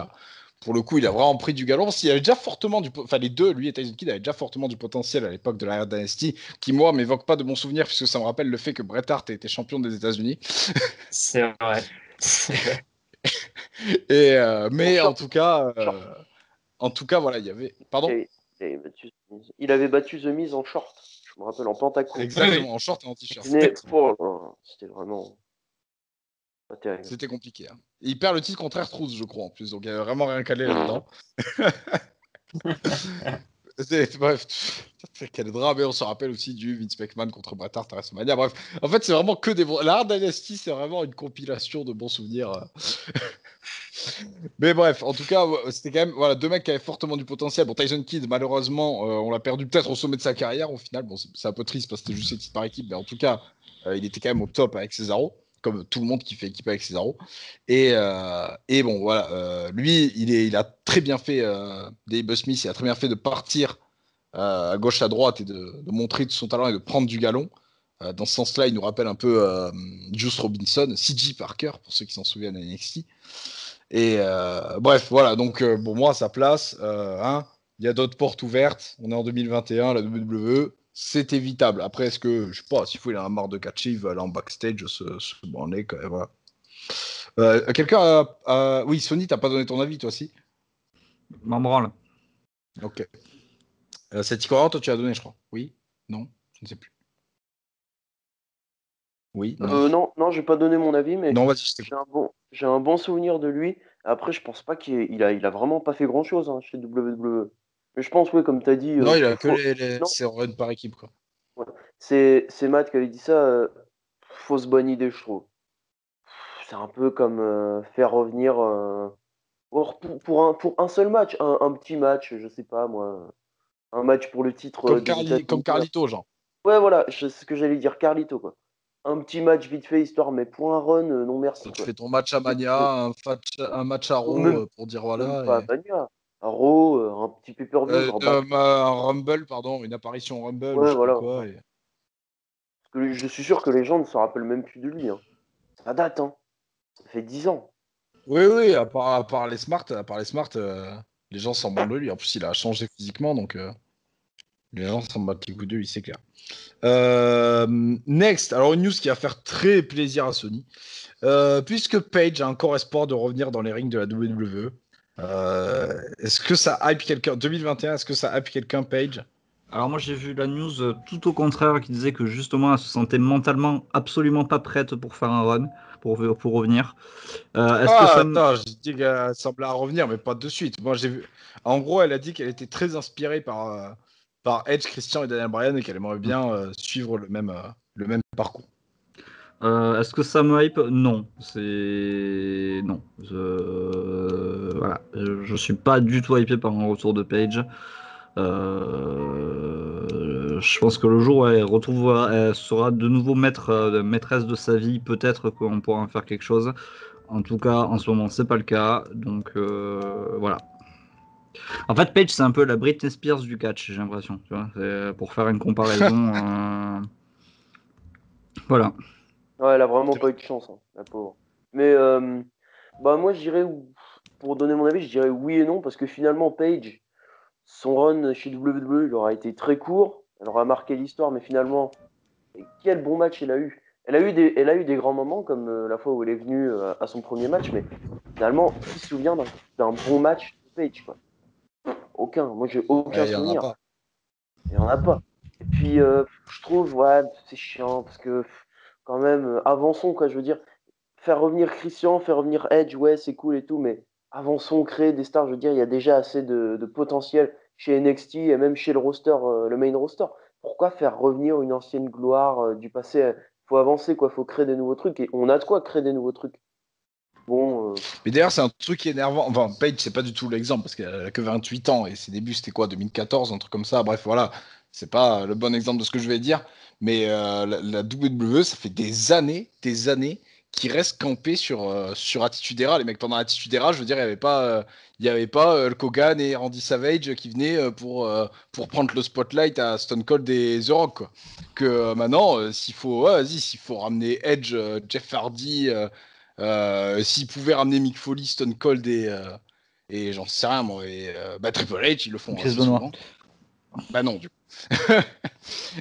pour le coup, il a vraiment pris du galon. Il avait déjà fortement enfin, les deux, lui et Tyson Kidd, avaient déjà fortement du potentiel à l'époque de la Dynasty, qui, moi, m'évoque pas de bons souvenirs, puisque ça me rappelle le fait que Bret Hart était champion des États-Unis. C'est vrai. C'est vrai. Mais Short, short. en tout cas, voilà, il y avait. Pardon? Il avait battu The Miz en short. Je me rappelle en pentaco. Exactement, en short et en Il t-shirt. venait. Oh, c'était vraiment pas terrible. C'était compliqué. Hein. Et il perd le titre contre R-Truth, je crois, en plus. Donc, il n'y avait vraiment rien calé là-dedans. Bref, quel drame. Et on se rappelle aussi du Vince McMahon contre Bret Hart à WrestleMania. Bref, en fait, c'est vraiment que des bons. La Hard Dynasty, c'est vraiment une compilation de bons souvenirs. Mais bref, en tout cas, c'était quand même voilà, deux mecs qui avaient fortement du potentiel. Bon, Tyson Kidd, malheureusement, on l'a perdu peut-être au sommet de sa carrière au final. Bon, c'est un peu triste parce que c'était juste ses titres par équipe. Mais en tout cas, il était quand même au top avec Cesaro, comme tout le monde qui fait équipe avec Cesaro. Et bon, voilà, lui, il a très bien fait, Dave Smith, il a très bien fait de partir à gauche, à droite et de montrer tout son talent et de prendre du galon. Dans ce sens-là, il nous rappelle un peu Juice Robinson, C.J. Parker, pour ceux qui s'en souviennent à NXT. Et bref, voilà, donc bon, moi, à sa place, hein, il y a d'autres portes ouvertes. On est en 2021, la WWE, c'est évitable. Après, est-ce que, je sais pas, s'il faut, il en a marre de catcher, il va aller en backstage, se branler, quand même, voilà. Quelqu'un Oui, Sony, t'as pas donné ton avis, toi aussi? M'en branle. Ok. C'est Ticoran, toi, tu as donné, je crois. Oui? Non? Je ne sais plus. Oui? Non? Non, j'ai pas donné mon avis, mais Non, vas-y, je t'écoute. j'ai un bon souvenir de lui. Après, je pense pas il a vraiment pas fait grand-chose hein, chez WWE. Mais je pense, oui, comme tu as dit, Non, il a que non, ses runs par équipe, quoi. ouais. C'est Matt qui avait dit ça. Fausse bonne idée, je trouve. C'est un peu comme faire revenir pour un seul match, un petit match, je sais pas moi, un match pour le titre des Comme États-Unis. Carlito, genre. Ouais, voilà, c'est ce que j'allais dire, Carlito, quoi. Un petit match vite fait, histoire, mais pour un run, non merci, Tu quoi. fais ton match à C'est- Mania, un match à non, Raw pour dire même voilà. pas à Mania. À Raw, un petit pay-per-view, genre back. Un Rumble, pardon, une apparition Rumble ou Ouais, je sais pas voilà. quoi. Parce que je suis sûr que les gens ne se rappellent même plus de lui. Hein. Ça date, hein. Ça fait 10 ans. Oui, à part les Smart, les gens s'en branlent de lui. En plus, il a changé physiquement, donc les gens s'en battent les coups de lui, c'est clair. Next, alors une news qui va faire très plaisir à Sony. Puisque Page a encore espoir de revenir dans les rings de la WWE, est-ce que ça hype quelqu'un 2021, est-ce que ça hype quelqu'un, Page? Alors moi j'ai vu la news tout au contraire qui disait que justement elle se sentait mentalement absolument pas prête pour faire un run, pour revenir. Est-ce que ça Attends, j'ai dit qu'elle semblait revenir, mais pas de suite. Moi, j'ai vu. En gros, elle a dit qu'elle était très inspirée par Edge, Christian et Daniel Bryan et qu'elle aimerait bien suivre le même parcours. Est-ce que ça me hype? Non, c'est non. Voilà, je suis pas du tout hypé par un retour de Page. je pense que le jour où elle sera de nouveau maîtresse de sa vie, peut-être qu'on pourra en faire quelque chose. En tout cas, en ce moment, c'est pas le cas. Donc voilà. En fait, Paige, c'est un peu la Britney Spears du catch, j'ai l'impression. Tu vois, pour faire une comparaison. Voilà. Ouais, elle a vraiment pas eu de chance, hein, la pauvre. Mais bah moi, pour donner mon avis, je dirais oui et non, parce que finalement, Paige, son run chez WWE, il aura été très court, elle aura marqué l'histoire, mais finalement, et quel bon match elle a eu. Elle a eu des grands moments, comme la fois où elle est venue à son premier match, mais finalement, qui se souvient d'un bon match de Paige, quoi? Aucun. Moi, j'ai aucun Ouais, il y en a souvenir. pas. Il n'y en a pas. Et puis, je trouve, ouais, c'est chiant, parce que quand même, avançons, quoi, je veux dire. Faire revenir Christian, faire revenir Edge, ouais, c'est cool et tout, mais avançons, créer des stars. Je veux dire, il y a déjà assez de potentiel chez NXT et même chez le roster, le main roster. Pourquoi faire revenir une ancienne gloire du passé? Faut avancer, quoi. Faut créer des nouveaux trucs et on a de quoi créer des nouveaux trucs. Bon, Mais d'ailleurs, c'est un truc qui est énervant. Enfin, Paige, c'est pas du tout l'exemple parce qu'elle a que 28 ans et ses débuts, c'était quoi, 2014, un truc comme ça. Bref, voilà. C'est pas le bon exemple de ce que je vais dire. Mais la WWE, ça fait des années qu'ils restent campés sur Attitude Era. Les mecs, pendant Attitude Era, je veux dire, il y avait pas Hulk Hogan et Randy Savage qui venaient pour prendre le spotlight à Stone Cold et The Rock, quoi. Que maintenant, s'il faut, ouais, vas-y, s'il faut ramener Edge, Jeff Hardy. S'ils pouvaient ramener Mick Foley, Stone Cold et j'en sais rien, moi, bah, Triple H, ils le font Chris assez Benoit. souvent. Bah non, du coup.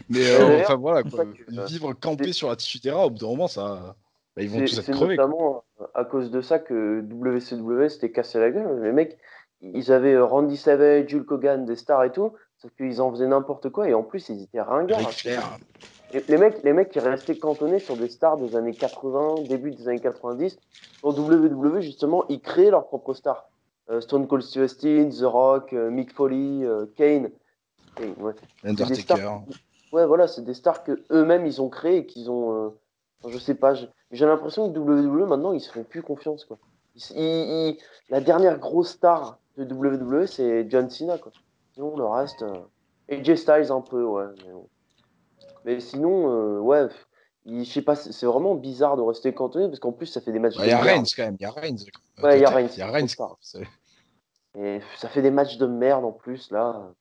Mais d'ailleurs, enfin voilà, c'est quoi. ça que, Vivre c'est campé sur Attitude Era, au bout d'un moment, bah, ils vont tous être c'est crevés, quoi. notamment à cause de ça que WCW s'était cassé la gueule. Les mecs, ils avaient Randy Savage, Hulk Hogan, des stars et tout, sauf qu'ils en faisaient n'importe quoi et en plus ils étaient ringards Ric à ce niveau. Flair. Et les mecs qui restaient cantonnés sur des stars des années 80, début des années 90, pour WWE justement, ils créaient leurs propres stars. Stone Cold Steve Austin, The Rock, Mick Foley, Kane. Ouais. C'est des stars. Undertaker. Ouais, voilà, c'est des stars que eux-mêmes ils ont créées et qu'ils ont. Enfin, je sais pas, j'ai l'impression que WWE maintenant ils se font plus confiance, quoi. La dernière grosse star de WWE c'est John Cena, quoi. Sinon le reste. Et AJ Styles un peu, ouais. Mais, bon. Mais sinon, ouais, je sais pas, c'est vraiment bizarre de rester cantonné parce qu'en plus ça fait des matchs Bah, de il y a Reigns merde. quand même, il y a Reigns. Ouais, il y a Reigns, Il y a trop Reigns. de stars. Et ça fait des matchs de merde en plus là.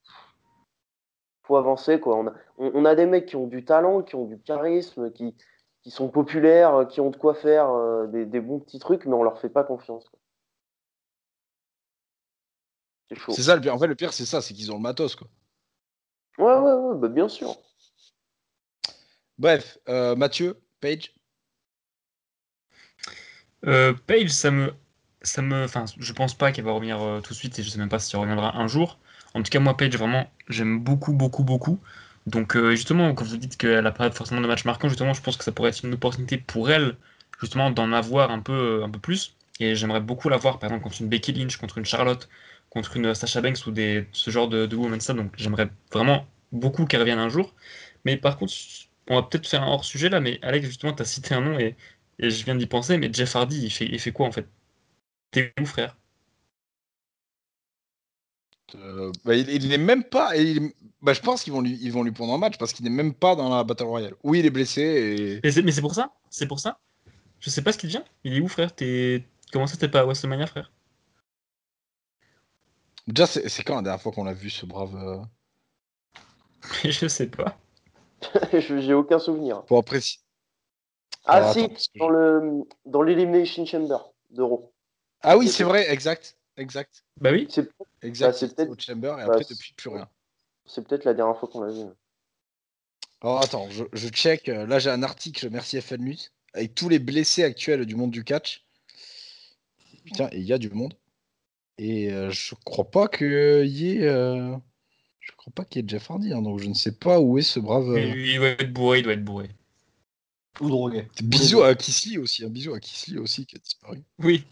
Faut avancer, quoi. On a des mecs qui ont du talent, qui ont du charisme, qui sont populaires, qui ont de quoi faire des bons petits trucs, mais on leur fait pas confiance, quoi. C'est C'est chaud. ça le pire. En fait, le pire, c'est ça, c'est qu'ils ont le matos, quoi. Ouais, bah bien sûr. Bref, Mathieu, Page. Paige, enfin, je pense pas qu'elle va revenir tout de suite et je sais même pas si elle reviendra un jour. En tout cas, moi, Paige, vraiment, j'aime beaucoup, beaucoup, beaucoup. Donc, justement, quand vous dites qu'elle a pas forcément de match marquant, justement, je pense que ça pourrait être une opportunité pour elle, justement, d'en avoir un peu plus. Et j'aimerais beaucoup la voir, par exemple, contre une Becky Lynch, contre une Charlotte, contre une Sasha Banks ou ce genre de woman ça. Donc, j'aimerais vraiment beaucoup qu'elle revienne un jour. Mais par contre, on va peut-être faire un hors-sujet là, mais Alex, justement, tu as cité un nom et je viens d'y penser, mais Jeff Hardy, il fait quoi en fait? T'es où, frère? Bah, il est même pas. Bah, je pense ils vont lui prendre un match parce qu'il n'est même pas dans la Battle Royale. Oui, il est blessé et. Mais c'est pour ça, c'est pour ça. Je sais pas ce qu'il devient. Il est où, frère? Comment ça, t'es pas à WrestleMania, frère? Déjà, c'est quand la dernière fois qu'on l'a vu, ce brave. Je sais pas. J'ai aucun souvenir. Pour apprécier. Ah Alors attends. si, Parce que dans l'Elimination Chamber d'Euro. Ah oui, Il c'est était. vrai, exact. Exact. Bah oui. C'est Exact. Il c'est était peut-être au Chamber et bah, après, depuis, plus rien. c'est peut-être la dernière fois qu'on l'a vu. Alors attends, je check. Là, j'ai un article, merci FN News, avec tous les blessés actuels du monde du catch. Putain, et il y a du monde. Et je crois pas qu'il y ait. Je crois pas qu'il y ait Jeff Hardy, hein, donc je ne sais pas où est ce brave. Il doit être bourré, il doit être bourré. Ou drogué. Bisous à Kisly aussi, un bisou à Kisly aussi qui a disparu. Oui.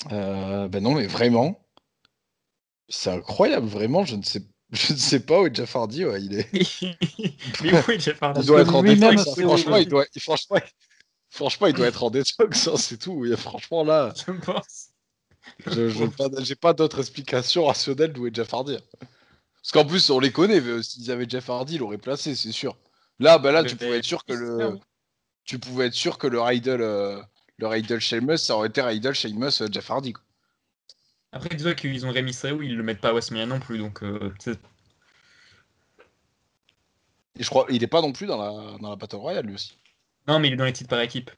Ben non, mais vraiment, c'est incroyable, vraiment, je ne sais pas où est Jeff Hardy, ouais, il est. Mais où est Jeff Hardy? Il Parce doit que être en lui-même détox, hein. sait où il Franchement, est. franchement, il doit être en détox, hein, c'est tout. Franchement, là, Je pense. j'ai pas d'autre explication rationnelle d'où est Jeff Hardy. Parce qu'en plus, on les connaît. S'ils avaient Jeff Hardy, ils l'auraient placé, c'est sûr. Là, tu pouvais être sûr que le Riddle Sheamus, ça aurait été Riddle Sheamus Jeff Hardy. Quoi. Après, dis-toi qu'ils ont Rey Mysterio, ils le mettent pas à WrestleMania non plus, donc Et je crois, il est pas non plus dans la Battle Royale lui aussi. non, mais il est dans les titres par équipe.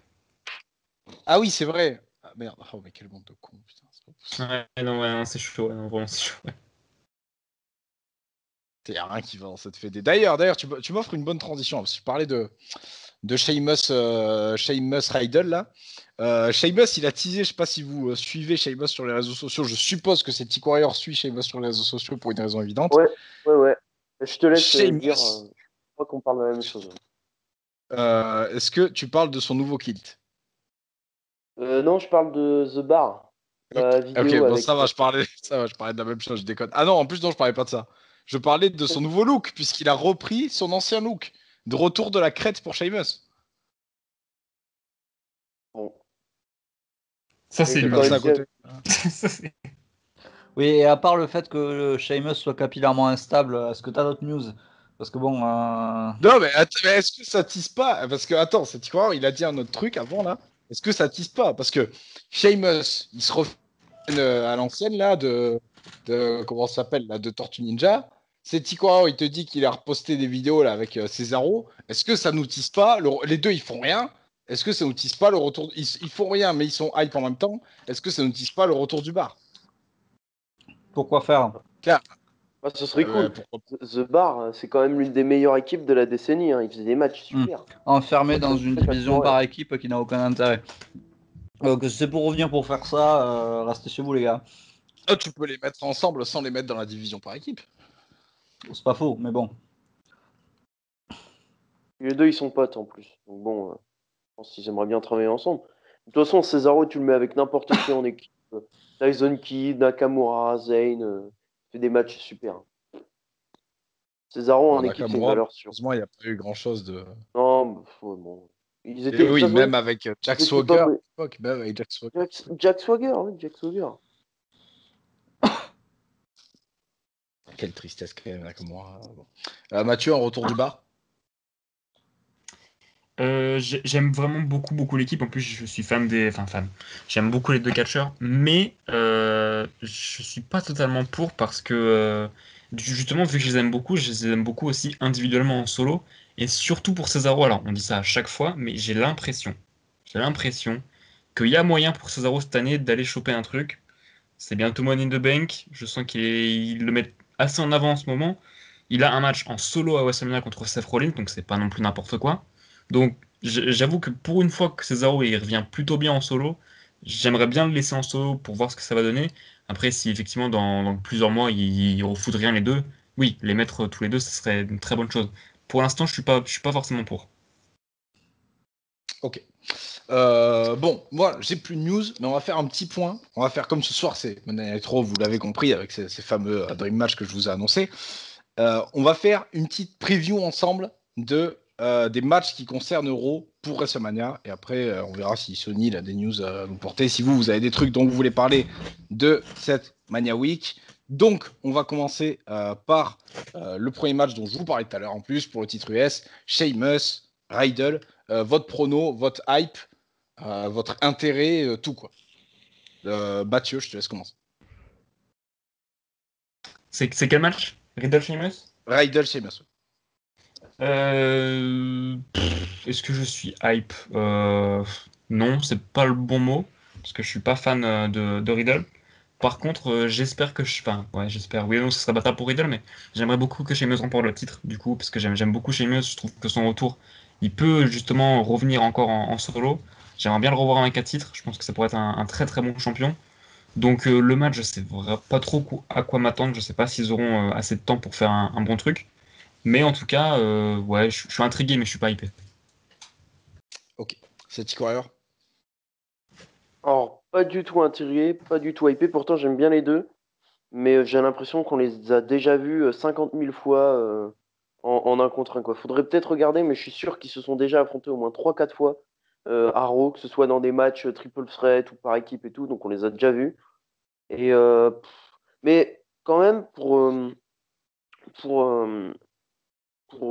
Ah oui, c'est vrai. Ah merde. Oh mais quel monde de con. Putain, c'est pas possible. Non, c'est chaud, non, vraiment c'est chaud. Il y a rien qui va dans cette fédé. D'ailleurs, tu m'offres une bonne transition. Parce que je parlais de Sheamus Riddle là. Sheamus, il a teasé, je sais pas si vous suivez Sheamus sur les réseaux sociaux. Je suppose que c'est Tico Warrior suit Sheamus sur les réseaux sociaux pour une raison évidente. Ouais. Je te laisse Sheamus. dire. Je crois qu'on parle de la même chose. Est-ce que tu parles de son nouveau kilt? Non, je parle de The Bar. La vidéo bon, avec... ça va, je parlais de la même chose, je déconne. Ah non, en plus, non, je parlais pas de ça. Je parlais de son nouveau look, puisqu'il a repris son ancien look. De retour de la crête pour Sheamus. Bon. Ça, c'est j'ai une pas ça à réussi côté. Oui, et à part le fait que Sheamus soit capillairement instable, est-ce que tu as d'autres news? Parce que bon. Non, mais est-ce que ça tease pas? Parce que, attends, c'est Tico, il a dit un autre truc avant, là. Est-ce que ça tease pas? Parce que Sheamus, il se refait à l'ancienne, là, comment ça s'appelle, là, de Tortue Ninja. C'est Tico, il te dit qu'il a reposté des vidéos, là, avec Cesaro. Est-ce que ça nous tease pas? Les deux, ils font rien. Est-ce que ça nous tease pas le retour? Ils font rien, mais ils sont hype en même temps. Est-ce que ça nous tease pas le retour du bar? Pourquoi faire? Claire. ce serait cool. Pourquoi The Bar, c'est quand même l'une des meilleures équipes de la décennie. Hein. Ils faisaient des matchs super. Enfermé dans une division ouais. par équipe qui n'a aucun intérêt. Donc c'est pour revenir pour faire ça, restez chez vous les gars. tu peux les mettre ensemble sans les mettre dans la division par équipe. C'est pas faux, mais bon. Les deux, ils sont potes en plus. Donc bon, je pense qu'ils aimeraient bien travailler ensemble. De toute façon, Cesaro, tu le mets avec n'importe qui en équipe. Tyson Kidd, Nakamura, Zayn, fait des matchs super. Cesaro en équipe, c'est une valeur sûre. Heureusement, il n'y a pas eu grand-chose de... Non, bon. Ils étaient, oui, façon, même avec Jack Swagger. Même avec Jack Swagger. Jack Swagger, oui, Jack Swagger. Quelle tristesse quand même, Nakamura. Bon. Mathieu, en retour du bar? J'aime vraiment beaucoup l'équipe. En plus, je suis fan fan. J'aime beaucoup les deux catcheurs, mais je suis pas totalement pour parce que justement, vu que je les aime beaucoup aussi individuellement en solo et surtout pour Cesaro. Alors, on dit ça à chaque fois, mais j'ai l'impression qu'il y a moyen pour Cesaro cette année d'aller choper un truc. C'est bientôt Money in the Bank. Je sens qu'il le met assez en avant en ce moment. Il a un match en solo à WrestleMania contre Seth Rollins, donc c'est pas non plus n'importe quoi. Donc j'avoue que pour une fois que Cesaro il revient plutôt bien en solo, j'aimerais bien le laisser en solo pour voir ce que ça va donner. Après, si effectivement dans plusieurs mois il refout rien les deux, oui, les mettre tous les deux, ce serait une très bonne chose. Pour l'instant, je suis pas forcément pour. Ok. Bon, moi, j'ai plus de news, mais on va faire un petit point. On va faire comme ce soir, c'est Monday Night Raw, vous l'avez compris, avec ces fameux Dream Match que je vous ai annoncé. On va faire une petite preview ensemble des matchs qui concernent Raw pour WrestleMania. Et après, on verra si Sony a des news à nous porter. Si vous avez des trucs dont vous voulez parler de cette Mania Week. Donc, on va commencer par le premier match dont je vous parlais tout à l'heure en plus pour le titre US, Sheamus, Riddle. Votre prono, votre hype, votre intérêt, tout quoi. Mathieu, je te laisse commencer. C'est quel match? Riddle Sheamus? Riddle Sheamus. Est-ce que je suis hype? Non, c'est pas le bon mot, parce que je suis pas fan de Riddle. Par contre, j'espère que j'espère. Oui, non, ce sera bâtard pour Riddle, mais j'aimerais beaucoup que Sheamus remporte le titre, du coup, parce que j'aime beaucoup Sheamus. Je trouve que son retour, il peut justement revenir encore en solo. J'aimerais bien le revoir avec un titre. Je pense que ça pourrait être un très très bon champion. Donc le match, je sais pas trop à quoi m'attendre. Je sais pas s'ils auront assez de temps pour faire un bon truc. Mais en tout cas, ouais, je suis intrigué, mais je suis pas hypé. Ok. C'est Tico Warrior. Alors, pas du tout intrigué, pas du tout hypé. Pourtant, j'aime bien les deux. Mais j'ai l'impression qu'on les a déjà vus 50 000 fois en un contre un. Quoi. Faudrait peut-être regarder, mais je suis sûr qu'ils se sont déjà affrontés au moins 3-4 fois à Raw, que ce soit dans des matchs triple threat ou par équipe et tout. Donc, on les a déjà vus. Et, mais quand même, pour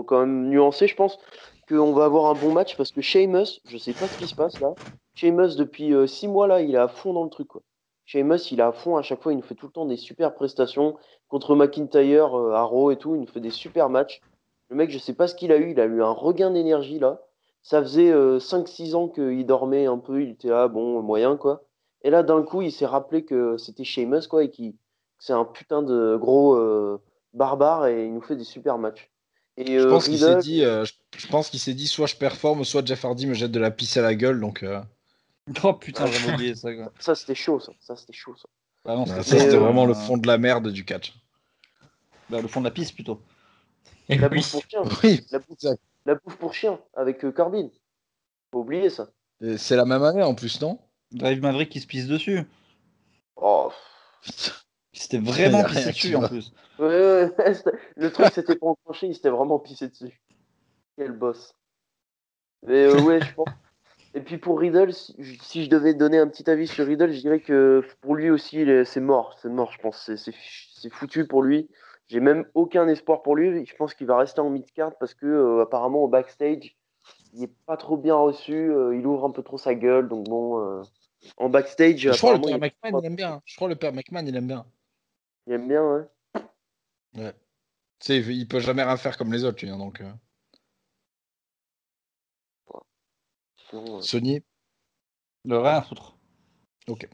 quand même nuancer, je pense qu'on va avoir un bon match parce que Sheamus, je sais pas ce qui se passe là. Sheamus, depuis 6 mois là, il est à fond dans le truc, quoi. Sheamus, il est à fond à chaque fois, il nous fait tout le temps des super prestations. Contre McIntyre, à Raw et tout, il nous fait des super matchs. Le mec, je sais pas ce il a eu un regain d'énergie là. Ça faisait 5-6 ans qu'il dormait un peu, il était là, bon, moyen quoi. Et là, d'un coup, il s'est rappelé que c'était Sheamus, quoi, et que c'est un putain de gros barbare, et il nous fait des super matchs. Et Je pense qu'il s'est Riddle, dit, je pense qu'il s'est dit soit je performe, soit Jeff Hardy me jette de la pisse à la gueule. Donc, Oh putain, ah, j'avais oublié ça, quoi. ça c'était chaud, ça. Ça, c'était chaud, ça. Bah non, ça, c'était Mais c'était chaud, vraiment le fond de la merde du catch. bah, le fond de la piste plutôt. Et la oui. bouffe pour chien. Oui, La bouffe, exact. la bouffe pour chien avec Corbin. Faut oublier ça. Et c'est la même année en plus, non? Drive Maverick qui se pisse dessus. Oh. C'était Y vraiment a rien pissé qui dessus en va. plus. Ouais, le truc, c'était pas enclenché, il s'était vraiment pissé dessus. Quel boss. Mais ouais, je pense. Et puis pour Riddle, si je devais donner un petit avis sur Riddle, je dirais que pour lui aussi, c'est mort. C'est mort, je pense. C'est foutu pour lui. J'ai même aucun espoir pour lui. Je pense qu'il va rester en mid-card parce que apparemment au backstage, il est pas trop bien reçu. Il ouvre un peu trop sa gueule. Donc bon, en backstage, Je crois le apparemment, père McMahon, il aime bien. Je crois le père McMahon, il aime bien. il aime bien, ouais. Ouais. Tu sais, il peut jamais rien faire comme les autres, lui, hein, donc. Sinon, Sony. Le rien à foutre. Ok.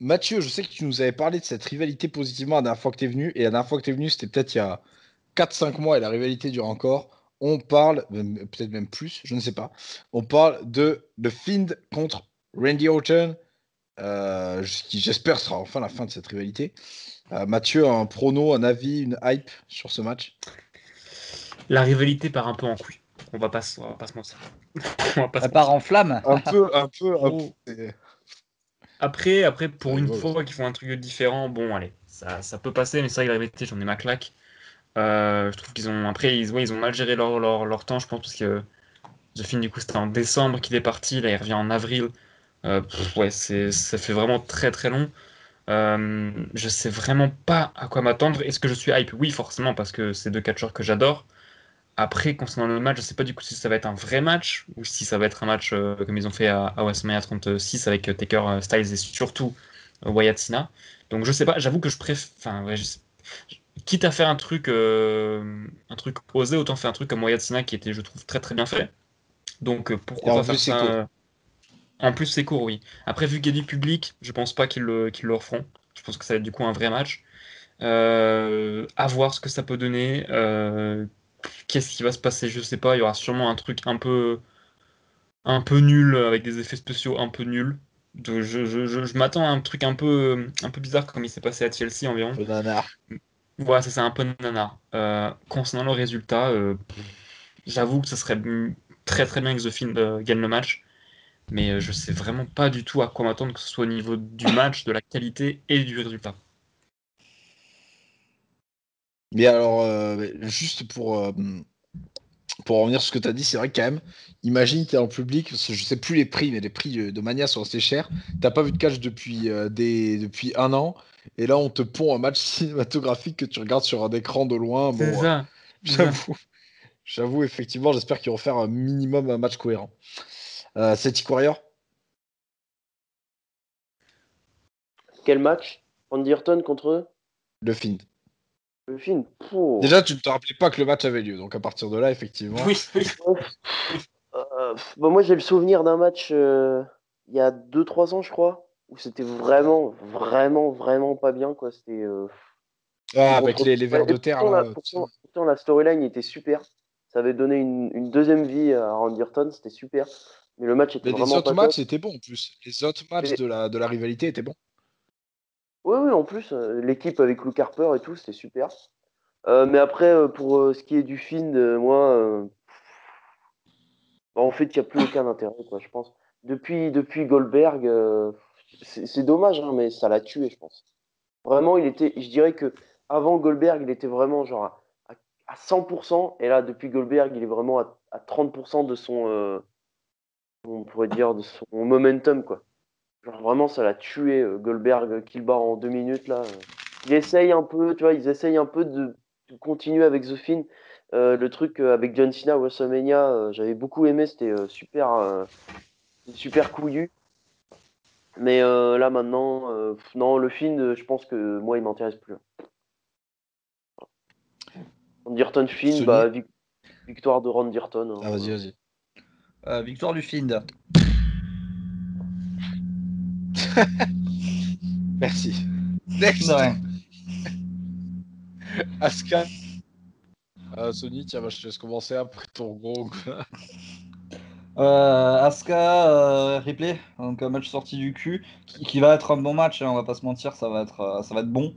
Mathieu, je sais que tu nous avais parlé de cette rivalité positivement la dernière fois que tu es venu. Et la dernière fois que tu es venu, c'était peut-être il y a 4-5 mois et la rivalité dure encore. On parle, peut-être même plus, je ne sais pas. On parle de The Fiend contre Randy Orton, qui j'espère sera enfin la fin de cette rivalité. Mathieu, un prono, un avis, une hype sur ce match? La rivalité part un peu en couille. On va pas se mentir. On va pas se Elle part mentir. en flamme. Un peu, un peu. Bon. C'est- Après, ça pour une rigole aussi. fois qu'ils font un truc différent, bon, allez, ça peut passer, mais c'est vrai que la rivalité, j'en ai ma claque. Je trouve qu'ils ont. Après, ouais, ils ont mal géré leur temps, je pense, parce que The Fiend, du coup, c'était en décembre qu'il est parti, là, il revient en avril. Ouais, ça fait vraiment très très long. Je sais vraiment pas à quoi m'attendre. Est-ce que je suis hype? Oui, forcément, parce que c'est deux catcheurs que j'adore. Après, concernant le match, je sais pas du coup si ça va être un vrai match ou si ça va être un match comme ils ont fait à WrestleMania 36 avec Taker Styles et surtout Wyatt Cena. Donc je sais pas, j'avoue que je préfère. Enfin, ouais, quitte à faire un truc osé, autant faire un truc comme Wyatt Cena qui était, je trouve, très très bien fait. Donc Et pourquoi en pas plus, faire c'est ça court. En plus, c'est court, oui. Après, vu qu'il y a du public, je pense pas qu'ils le referont. Je pense que ça va être du coup un vrai match. À voir ce que ça peut donner. Qu'est-ce qui va se passer? Je sais pas. Il y aura sûrement un truc un peu nul avec des effets spéciaux un peu nuls. Je m'attends à un truc un peu bizarre comme il s'est passé à TLC environ. Le nanar. Voilà, ça c'est un peu nanar. Concernant le résultat, j'avoue que ce serait très très bien que The Fiend gagne le match. Mais je sais vraiment pas du tout à quoi m'attendre, que ce soit au niveau du match, de la qualité et du résultat. Mais alors, juste pour revenir sur ce que tu as dit, c'est vrai que quand même, imagine, tu es en public, parce que je sais plus les prix, mais les prix de Mania sont assez chers. T'as pas vu de catch depuis un an, et là on te pond un match cinématographique que tu regardes sur un écran de loin. C'est Bon, ça, c'est ça. j'avoue, j'avoue, effectivement, j'espère qu'ils vont faire un minimum un match cohérent. Celtic Warrior, quel match? Randy Orton contre le Fiend. le film. Pouh. Déjà, tu ne te rappelais pas que le match avait lieu, donc à partir de là, effectivement. Oui, oui. Ouais, bah, moi, j'ai le souvenir d'un match il y a 2-3 ans, je crois, où c'était vraiment pas bien, quoi. C'était Ah, avec contre. les vers Ouais, et de terre, là. pourtant, la storyline était super. Ça avait donné une deuxième vie à Randy Orton, c'était super. Mais le match était Mais les vraiment autres pas top. matchs étaient bons en plus. Les autres matchs Et, de la rivalité étaient bons. ouais, en plus, l'équipe avec Luke Harper et tout, c'était super. Mais après, pour ce qui est du film, moi, bah, en fait, il n'y a plus aucun intérêt, quoi, je pense. Depuis Goldberg, c'est dommage, hein, mais ça l'a tué, je pense. Vraiment, je dirais que avant Goldberg, il était vraiment genre à 100%, et là, depuis Goldberg, il est vraiment à 30% de son, on pourrait dire, de son momentum, quoi. Genre vraiment, ça l'a tué, Goldberg, qu'il bat en 2 minutes, là. Il essaye un peu, tu vois, ils essayent un peu continuer avec The Fiend. Le truc avec John Cena WrestleMania, j'avais beaucoup aimé, c'était super couillu. Mais là maintenant, non, le Fiend, je pense que moi il m'intéresse plus. Randy Orton Fiend, Sony. bah victoire de Randy Orton. Ah, vas-y. Victoire du Fiend. Merci. Next. De rien. Asuka. Sony, tiens, je te laisse commencer après ton gros. Asuka, replay, donc un match sorti du cul, qui va être un bon match, hein, on va pas se mentir, ça va être bon.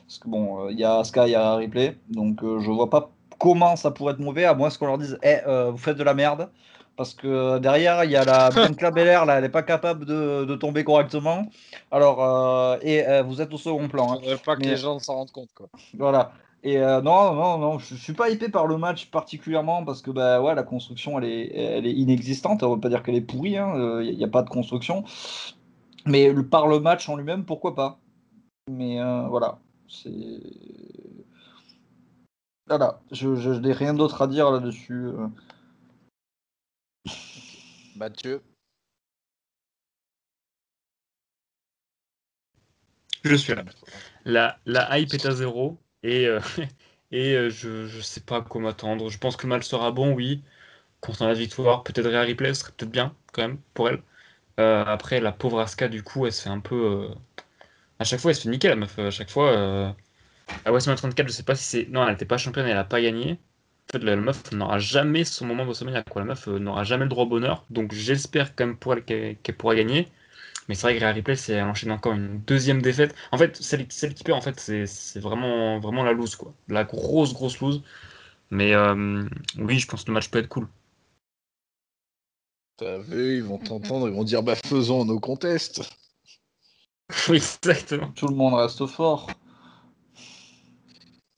Parce que bon, il y a Asuka, il y a replay, donc je vois pas comment ça pourrait être mauvais, à moins qu'on leur dise, vous faites de la merde. Parce que derrière, il y a la Bianca Belair, là, elle est pas capable de tomber correctement. Alors, vous êtes au second plan. Hein. Faudrait pas que Mais- les gens s'en rendent compte, quoi. Voilà. Et non, je suis pas hypé par le match particulièrement parce que bah ouais, la construction elle est inexistante. On veut pas dire qu'elle est pourrie, hein, y a pas de construction. Mais par le match en lui-même, pourquoi pas. Mais voilà, je n'ai rien d'autre à dire là-dessus. Mathieu. Je suis là. La hype est à 0 et, je sais pas à quoi m'attendre. Je pense que le match sera bon, oui. Concernant la victoire, peut-être Rhea Ripley, ce serait peut-être bien quand même pour elle. Après, la pauvre Asuka, du coup, elle se fait un peu. À chaque fois, elle se fait niquer, la meuf. À chaque fois. À WrestleMania 34, je sais pas si c'est. Non, elle était pas championne, elle a pas gagné. En fait, la meuf n'aura jamais son moment de WrestleMania, quoi. La meuf n'aura jamais le droit au bonheur. Donc, j'espère quand même pour elle qu'elle pourra gagner. Mais c'est vrai que Rhea Ripley, elle enchaîne encore une deuxième défaite. En fait, celle qui perd, en fait, c'est vraiment la lose, quoi. La grosse lose. Mais oui, je pense que le match peut être cool. T'as vu, ils vont t'entendre, ils vont dire bah faisons nos contests. Oui, exactement. Tout le monde reste fort.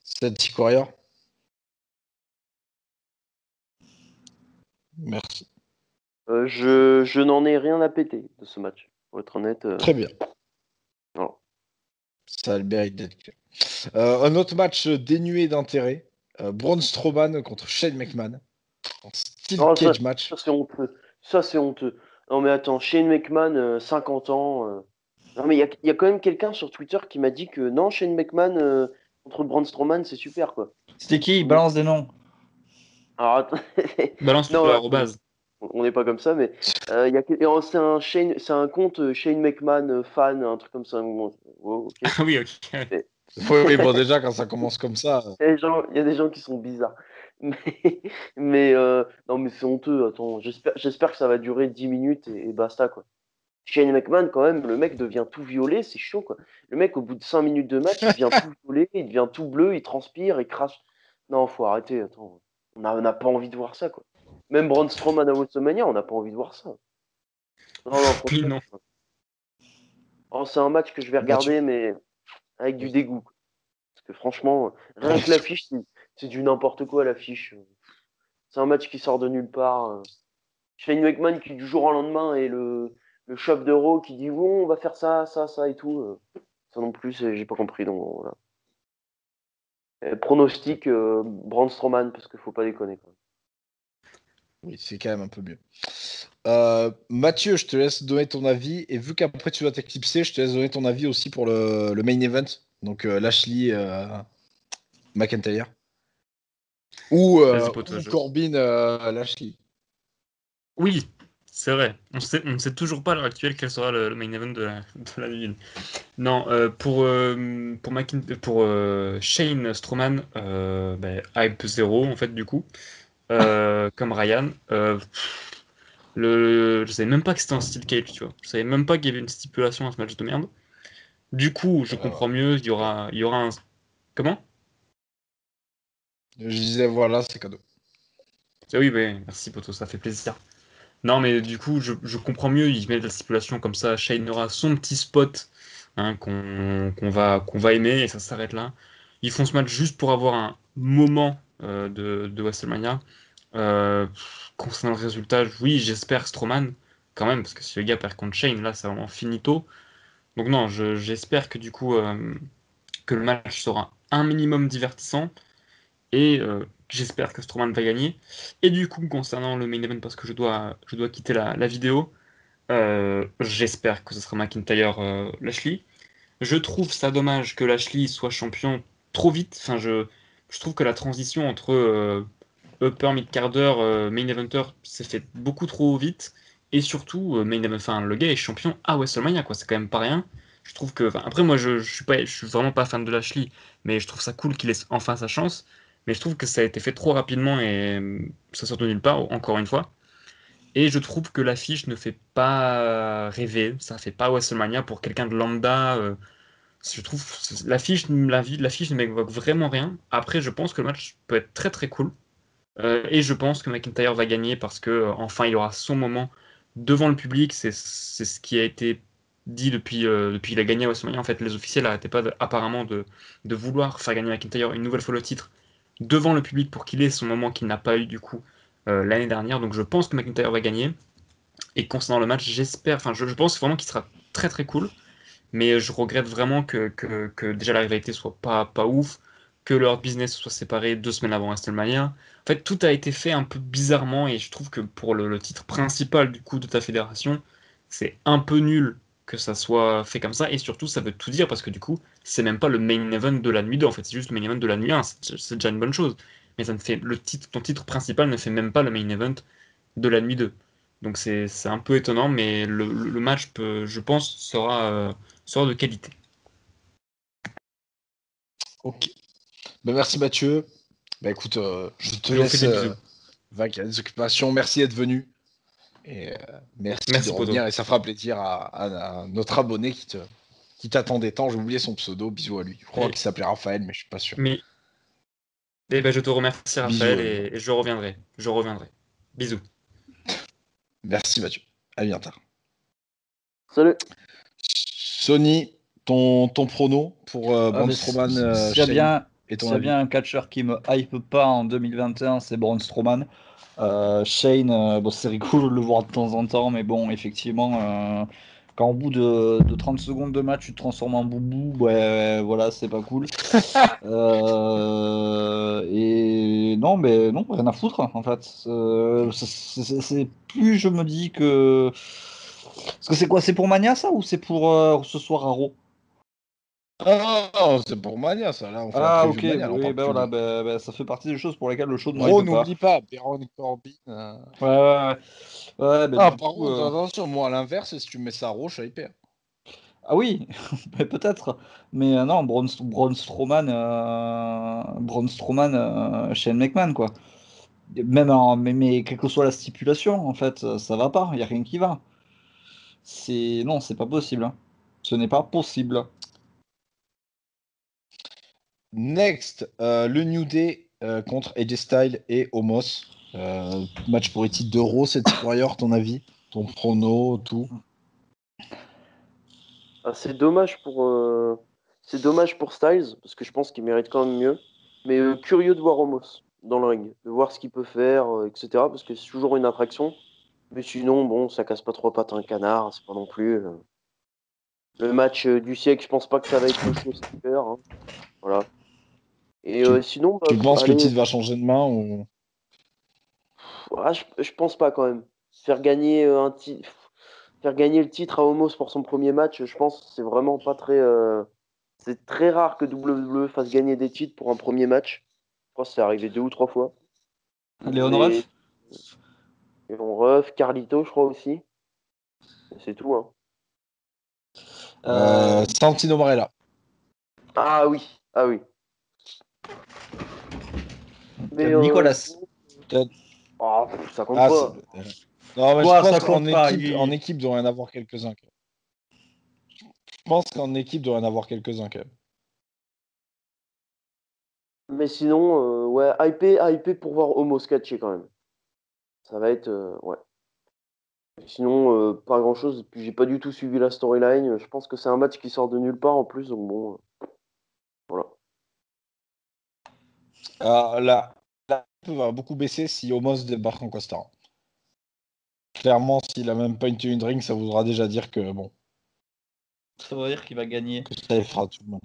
C'est T-Warrior. Merci. Je n'en ai rien à péter de ce match, pour être honnête. Très bien. Non. Ça a le mérite d'être clair. Un autre match dénué d'intérêt. Braun Strowman contre Shane McMahon. En steel Non, cage match. ça c'est honteux. Ça c'est honteux. Non mais attends, Shane McMahon, 50 ans. Non mais il y a quand même quelqu'un sur Twitter qui m'a dit que non, Shane McMahon contre Braun Strowman, c'est super quoi. C'était qui? Balance des noms. Alors attends. Balance Non, le arrobase. on n'est pas comme ça, mais c'est un compte Shane McMahon fan, un truc comme ça. Bon, ok. Ah oui, ok. Oui, bon, déjà, quand ça commence comme ça. Il y a des gens qui sont bizarres. Non, mais c'est honteux. Attends, j'espère que ça va durer 10 minutes et basta, quoi. Shane McMahon, quand même, le mec devient tout violet, c'est chaud, quoi. Le mec, au bout de 5 minutes de match, il devient tout violet, il devient tout bleu, il transpire, il crache. Non, faut arrêter, attends. On n'a pas envie de voir ça, quoi. Même Braun Strowman à WrestleMania, on n'a pas envie de voir ça. Non, Puis franchement. non. Oh, c'est un match que je vais regarder, mais avec du dégoût, quoi. Parce que franchement, rien que l'affiche, c'est du n'importe quoi, l'affiche. C'est un match qui sort de nulle part. Shane McMahon qui du jour au lendemain est le chef de Raw qui dit bon, on va faire ça, ça, ça et tout. Ça non plus, j'ai pas compris. Donc voilà. Pronostic Braun Strowman parce qu'il faut pas déconner. Quand même. Oui, c'est quand même un peu mieux. Mathieu, je te laisse donner ton avis. Et vu qu'après tu dois t'éclipser, je te laisse donner ton avis aussi pour le main event. Donc Lashley McIntyre. Ou Corbin Lashley. Oui, c'est vrai. On ne sait toujours pas à l'heure actuelle quel sera le main event de la ville. Non, pour Shane Strowman, hype 0 en fait du coup, comme Ryan. Je savais même pas que c'était un steel cage, tu vois. Je savais même pas qu'il y avait une stipulation à ce match de merde. Du coup, je comprends mieux. Il y aura un. Comment? Je disais voilà, c'est cadeau. Ah oui, merci Poto, ça fait plaisir. Non, mais du coup, je comprends mieux. Ils mettent la stipulation comme ça. Shane aura son petit spot hein, qu'on va aimer et ça s'arrête là. Ils font ce match juste pour avoir un moment de WrestleMania. Concernant le résultat, oui, j'espère Strowman quand même parce que si le gars perd contre Shane, là, c'est vraiment finito. Donc non, j'espère que du coup que le match sera un minimum divertissant Et j'espère que Strowman va gagner. Et du coup, concernant le main event, parce que je dois quitter la vidéo, j'espère que ce sera McIntyre Lashley. Je trouve ça dommage que Lashley soit champion trop vite. Enfin, je trouve que la transition entre upper, mid-carder, main eventer s'est fait beaucoup trop vite. Et surtout, enfin, le gars est champion à WrestleMania, quoi. C'est quand même pas rien. Je trouve que, enfin, après, moi, je suis vraiment pas fan de Lashley, mais je trouve ça cool qu'il ait enfin sa chance. Mais je trouve que ça a été fait trop rapidement et ça sort de nulle part, encore une fois. Et je trouve que l'affiche ne fait pas rêver, ça fait pas WrestleMania pour quelqu'un de lambda. Je trouve l'affiche ne m'évoque vraiment rien. Après, je pense que le match peut être très très cool. Et je pense que McIntyre va gagner parce que enfin il aura son moment devant le public. C'est ce qui a été dit depuis qu'il a gagné à WrestleMania. En fait, les officiels n'arrêtaient pas apparemment de vouloir faire gagner McIntyre une nouvelle fois le titre devant le public pour qu'il ait son moment qu'il n'a pas eu du coup l'année dernière. Donc je pense que McIntyre va gagner. Et concernant le match, j'espère, enfin je pense vraiment qu'il sera très très cool. Mais je regrette vraiment que déjà la rivalité soit pas ouf, que leur business soit séparé 2 semaines avant WrestleMania. En fait, tout a été fait un peu bizarrement et je trouve que pour le titre principal du coup de ta fédération, c'est un peu nul que ça soit fait comme ça et surtout ça veut tout dire parce que du coup, c'est même pas le main event de la nuit 2 en fait, c'est juste le main event de la nuit 1, c'est déjà une bonne chose. Mais ça ne fait ton titre principal ne fait même pas le main event de la nuit 2. Donc c'est un peu étonnant, mais le match je pense, sera de qualité. Ok. Bah, merci Mathieu. Bah écoute, je te Je vous fais laisse des bisous. vaquer à des occupations. Merci d'être venu. Et merci de Merci Poto. revenir. Et ça fera plaisir à notre abonné qui t'attendait tant. J'ai oublié son pseudo. Bisous à lui. Je crois Et- qu'il s'appelait Raphaël, mais je suis pas sûr. Mais eh ben, je te remercie Bisous Raphaël à lui. et je reviendrai. Je reviendrai. Bisous. Merci Mathieu. À bientôt. Salut. Sony, ton prono pour Ah, Braun mais Strowman, s'il y a Shane bien, et ton s'il y a avis. bien un catcheur qui me hype pas en 2021, c'est Braun Strowman. Shane, bon, c'est rigolo de le voir de temps en temps, mais bon, effectivement, quand au bout de 30 secondes de match, tu te transformes en boubou, ouais, voilà, c'est pas cool. Et non, mais non, rien à foutre, en fait. C'est plus je me dis que. Parce que c'est quoi? C'est pour Mania, ça, ou c'est pour ce soir à Raw? Ah, non, c'est pour Mania, ça. Là, on fait la Ah, preview ok, de Mania. Là, on oui, parle ben plus voilà, de. ben, ça fait partie des choses pour lesquelles le show ne me Bro, hype pas. n'oublie pas, Baron Corbin. Ouais, ouais, ouais. Ouais, ben Ah, du par coup. contre, attention, moi, à l'inverse, si tu mets ça à Roche, je suis hyper. Ah oui, ben, peut-être. Mais non, Braun Strowman, Shane McMahon, quoi. Même mais quelle que soit la stipulation, en fait, ça va pas, il n'y a rien qui va. Non, c'est pas possible, hein. Ce n'est pas possible. Next, le New Day contre AJ Styles et Omos. Match pour les titres d'Euro, cette Warrior, ton avis, ton prono, tout. Ah, c'est dommage pour Styles, parce que je pense qu'il mérite quand même mieux. Mais curieux de voir Omos dans le ring, de voir ce qu'il peut faire, etc. Parce que c'est toujours une attraction. Mais sinon, bon, ça casse pas trois pattes à un canard, c'est pas non plus le match du siècle. Je pense pas que ça va être le showstopper, hein. Voilà. Et Tu, sinon, bah, tu penses que le allez, titre va changer de main ou... je pense pas quand même. Faire gagner faire gagner le titre à Omos pour son premier match, je pense que c'est vraiment pas très. C'est très rare que WWE fasse gagner des titres pour un premier match. Je crois que c'est arrivé 2 ou 3 fois. Léon Mais Ruff? on ref, Carlito, je crois aussi. Et c'est tout, hein. Santino Marella. Ah oui, ah oui. Mais Nicolas. sinon, ah, ça compte Ah, pas. non, mais je Quoi, pense ça qu'en compte pas? équipe, doit y en avoir quelques-uns. Quand même. Je pense qu'en équipe, doit y en avoir quelques-uns quand même. Mais sinon, ouais, hypé pour voir Omos catcher quand même. Ça va être, ouais. Sinon, pas grand-chose. Puis j'ai pas du tout suivi la storyline. Je pense que c'est un match qui sort de nulle part en plus, donc bon, voilà. La hype va beaucoup baisser si Omos débarque en costard. Clairement, s'il a même pas une tenue de ring, ça voudra déjà dire que bon, Ça veut dire qu'il va gagner. que ça fera tout le monde.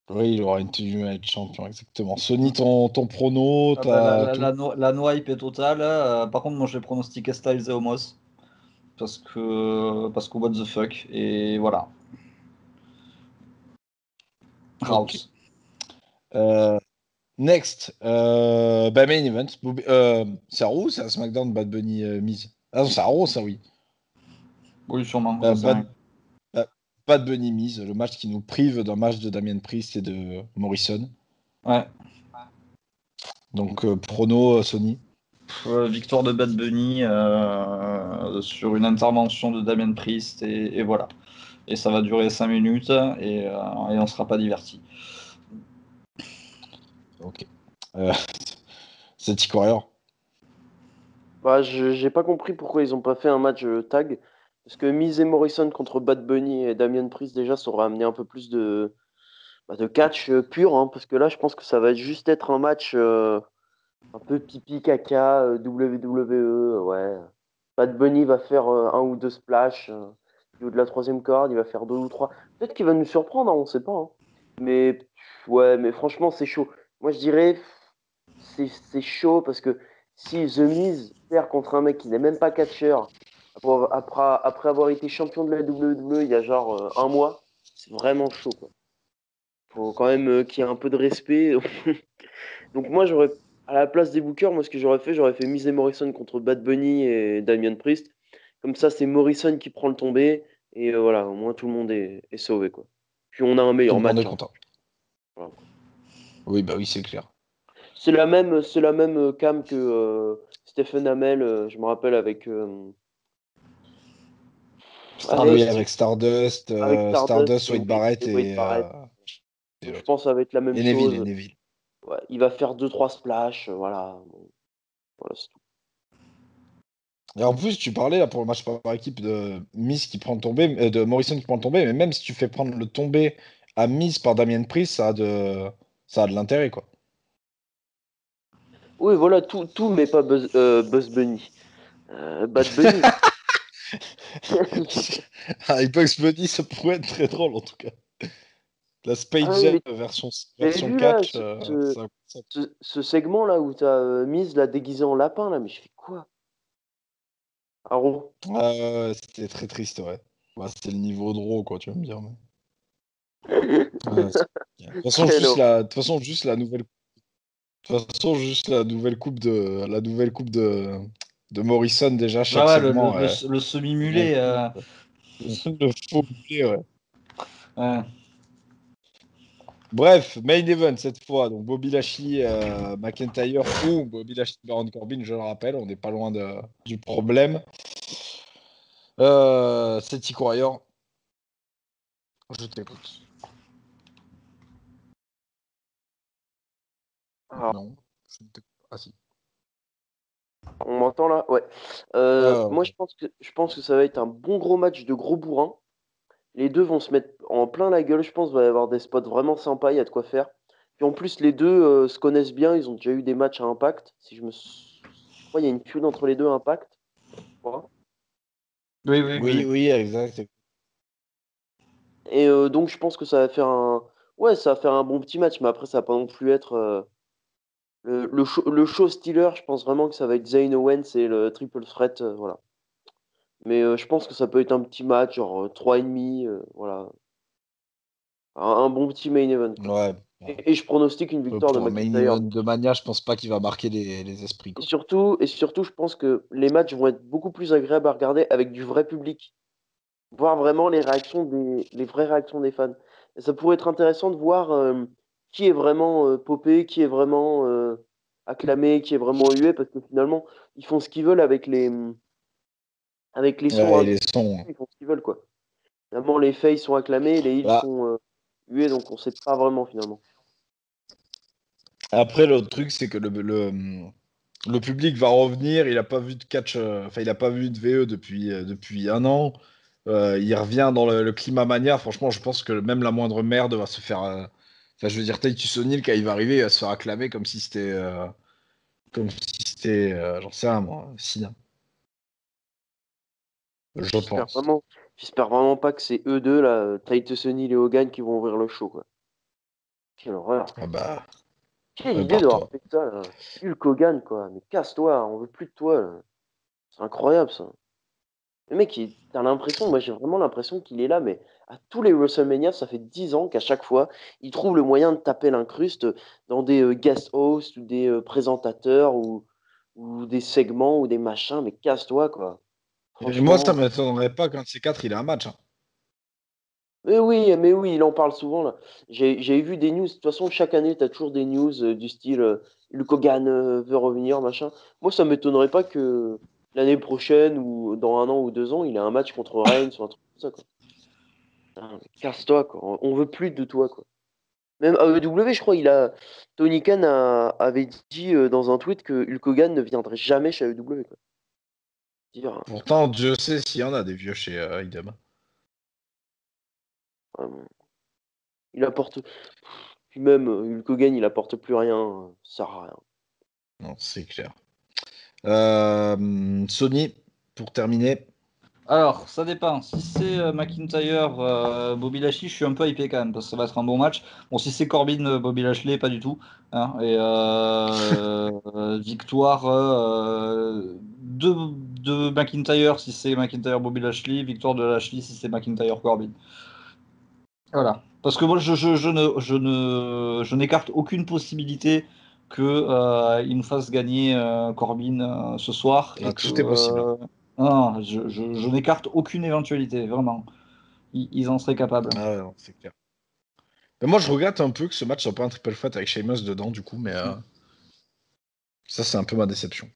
Oui, il aura une tenue à être champion, exactement. Sony, ton prono, Ah bah, t'as tout. la no-hype est totale. Par contre, moi, je vais pronostiquer Styles et Omos. Parce que what the fuck. Et voilà. Ok. House. Euh, Next, main event. C'est à Raw ou c'est à SmackDown, Bad Bunny Miz? Ah non, c'est à Raw, ça, oui. Oui, sûrement, Euh, j'en sais Bad, rien. Bad Bunny Miz, le match qui nous prive d'un match de Damien Priest et de Morrison. Ouais. Donc, prono, Sony. Victoire de Bad Bunny sur une intervention de Damien Priest et voilà. Et ça va durer 5 minutes et on ne sera pas diverti. Ok. Euh, c'est T-Courier. Bah, j'ai pas compris pourquoi ils ont pas fait un match tag. Parce que Miz et Morrison contre Bad Bunny et Damian Priest, déjà, ça aurait amené un peu plus de catch pur. Hein, parce que là, je pense que ça va juste être un match un peu pipi caca, WWE. Ouais. Bad Bunny va faire un ou deux splash. Du haut de la troisième corde, il va faire deux ou trois. Peut-être qu'il va nous surprendre, hein, on sait pas. Hein. Mais ouais, mais franchement, c'est chaud. Moi, je dirais, c'est chaud parce que si The Miz perd contre un mec qui n'est même pas catcheur, après avoir été champion de la WWE il y a genre un mois, c'est vraiment chaud, quoi. Faut quand même qu'il y ait un peu de respect. Donc moi, à la place des bookers, moi, ce que j'aurais fait Miz et Morrison contre Bad Bunny et Damian Priest. Comme ça, c'est Morrison qui prend le tombé. Et voilà, au moins tout le monde est sauvé, quoi. Puis on a un Tout meilleur le monde est match. Hein. content. Voilà, quoi. Oui, bah oui, c'est clair. C'est la même cam que Stephen Amell, je me rappelle, Oui, avec, avec Stardust, avec Stardust Stardust, Wade et Barrett Wade Barrett. et Donc je l'autre. pense que ça va être la même Et Neville, et chose. Neville. Ouais, il va faire deux trois splash, voilà. Bon, voilà, c'est tout. Et en plus, tu parlais là pour le match par équipe de Miz qui prend le tombé, de Morrison qui prend le tombé, mais même si tu fais prendre le tombé à Miz par Damien Priest, ça a de l'intérêt, quoi. Oui, voilà, tout, mais pas Buzz Bunny. Bad Bunny. Avec Bugs Bunny, ça pourrait être très drôle en tout cas. La Ah Space oui, Jam mais t'avais version vu là catch, ce segment là où t'as Miz là déguisé en lapin là, mais je fais quoi? Aro. c'était très triste, ouais. Bah, c'était le niveau de Raw, quoi, tu vas me dire. De toute façon, Quelle horreur. de toute façon, juste la nouvelle. De toute façon, juste la nouvelle coupe de Morrison, déjà, Ah chaque ouais, segment, le est semi-mulet. incroyable, quoi. Le faux bouclé, ouais. Ouais. Bref, main event cette fois. Donc Bobby Lashley, McIntyre ou Bobby Lashley, Baron Corbin, je le rappelle, on n'est pas loin du problème. C'est Tico Warrior. Je t'écoute. Ah, Non, je ne t'écoute pas. Ah si. on m'entend là? Ouais. Moi Ok. je pense que ça va être un bon gros match de gros bourrins. Les deux vont se mettre en plein la gueule, je pense, il va y avoir des spots vraiment sympas, il y a de quoi faire. Puis en plus, les deux se connaissent bien, ils ont déjà eu des matchs à Impact. Je crois qu'il y a une feud entre les deux à Impact. Je crois. Oui, oui, Oui, oui. oui, exact. Et donc je pense que ça va faire un. Ouais, ça va faire un bon petit match, mais après ça va pas non plus être le show stealer, je pense vraiment que ça va être Zayn Owens et le triple threat, voilà. Mais je pense que ça peut être un petit match, genre 3,5, voilà. Un bon petit main event, quoi. Ouais. Et je pronostique une victoire de Pour un main McIntyre. event de Mania, je pense pas qu'il va marquer les esprits, quoi. Et surtout, je pense que les matchs vont être beaucoup plus agréables à regarder avec du vrai public. Voir vraiment les vraies réactions des fans. Et ça pourrait être intéressant de voir qui est vraiment popé, qui est vraiment acclamé, qui est vraiment hué, parce que finalement, ils font ce qu'ils veulent avec les sons Ouais, et un les peu, sons. ils font ce qu'ils veulent, quoi. Finalement, les faces sont acclamés, les heels Bah, sont hués, donc on sait pas vraiment finalement. après, l'autre truc, c'est que le public va revenir. Il a pas vu de catch, enfin, il a pas vu de VE depuis un an. Il revient dans le climat Mania. Franchement, je pense que même la moindre merde va se faire. Enfin, je veux dire, Titus O'Neil, quand il va arriver, il va se faire acclamer comme si c'était, j'en sais rien, moi, Cena. Je J'espère pense. vraiment, j'espère vraiment pas que c'est eux deux là, Titus O'Neil et Hogan qui vont ouvrir le show, quoi. Quelle horreur. Ah bah, Quelle idée barre-toi. d'avoir fait ça, là. Hulk Hogan, quoi. Mais casse-toi, on veut plus de toi, là. C'est incroyable, ça. Le mec, t'as l'impression, moi j'ai vraiment l'impression qu'il est là, mais à tous les WrestleMania, ça fait 10 ans qu'à chaque fois, il trouve le moyen de taper l'incruste dans des guest hosts ou des présentateurs ou des segments ou des machins, mais casse-toi, quoi. Et moi, ça Franchement. m'étonnerait pas qu'un de ces quatre, il a un match. Hein. Mais oui, il en parle souvent, là. J'ai vu des news. De toute façon, chaque année, t'as toujours des news du style Hulk Hogan veut revenir, machin. Moi, ça m'étonnerait pas que l'année prochaine ou dans 1 an ou 2 ans, il ait un match contre Reigns ou un truc comme ça, quoi. Putain, mais casse-toi, quoi. On veut plus de toi, quoi. Même AEW, je crois, Tony Khan avait dit dans un tweet que Hulk Hogan ne viendrait jamais chez AEW, quoi. Dire, hein, Pourtant, Dieu sait s'il y en a des vieux chez IDEM. vraiment. Il apporte. Puis même, Hulk Hogan, il apporte plus rien. Ça sert à rien. Non, c'est clair. Sony, pour terminer. Alors, ça dépend. Si c'est McIntyre, Bobby Lashley, je suis un peu hypé quand même, parce que ça va être un bon match. Bon, si c'est Corbin, Bobby Lashley, pas du tout. Hein. Et victoire de McIntyre si c'est McIntyre, Bobby Lashley. Victoire de Lashley si c'est McIntyre, Corbin. Voilà. Parce que moi, je n'écarte aucune possibilité que il nous fasse gagner Corbin ce soir. Ah, Et que, tout est possible. non, je n'écarte aucune éventualité, vraiment. Ils en seraient capables. Ah ouais, non, c'est clair. Mais moi, je regrette un peu que ce match soit pas un triple threat avec Sheamus dedans, du coup, mais ça, c'est un peu ma déception.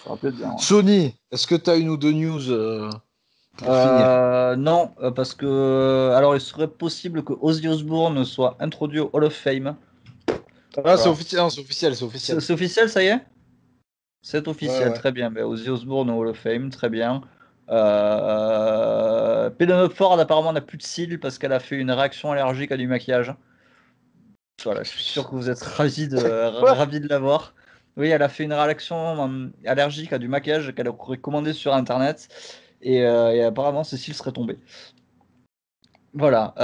Ça aurait pu être bien. Ouais. Sony, est-ce que tu as une ou deux news pour finir? Non, parce que alors il serait possible que Ozzy Osbourne soit introduit au Hall of Fame. Ah, c'est Alors, officiel, non, c'est officiel, c'est officiel. c'est officiel, ça y est? C'est Ouais, officiel, ouais. très bien. Ben, Ozzy Osbourne au Hall of Fame, très bien. Penelope Ford apparemment n'a plus de cils parce qu'elle a fait une réaction allergique à du maquillage. Voilà, je suis sûr que vous êtes Quoi? ravis de l'avoir. Oui, elle a fait une réaction allergique à du maquillage qu'elle aurait commandé sur Internet et apparemment ses cils seraient tombés. Voilà.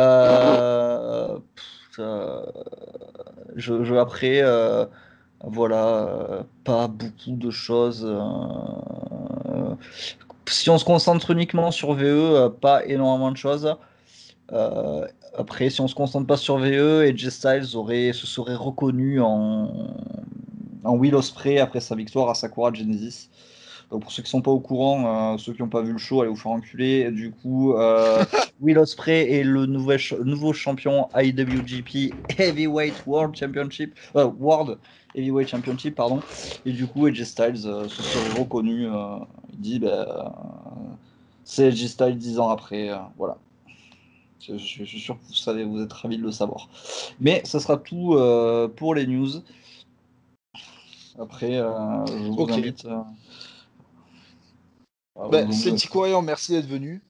Après, voilà, pas beaucoup de choses. Si on se concentre uniquement sur VE, pas énormément de choses. Euh, Après, si on se concentre pas sur VE, AJ Styles se serait reconnu en Will Ospreay après sa victoire à Sakura Genesis. Donc pour ceux qui sont pas au courant, ceux qui n'ont pas vu le show, allez vous faire enculer. Du coup, Will Ospreay est le nouveau champion IWGP Heavyweight World Championship, World Heavyweight Championship, pardon. Et du coup, AJ Styles se serait reconnu. Il dit, c'est AJ Styles 10 ans après. Voilà. Je suis sûr que vous savez, vous êtes ravis de le savoir. Mais ça sera tout pour les news. Après, je vous invite. Celtic Warrior, merci d'être venu.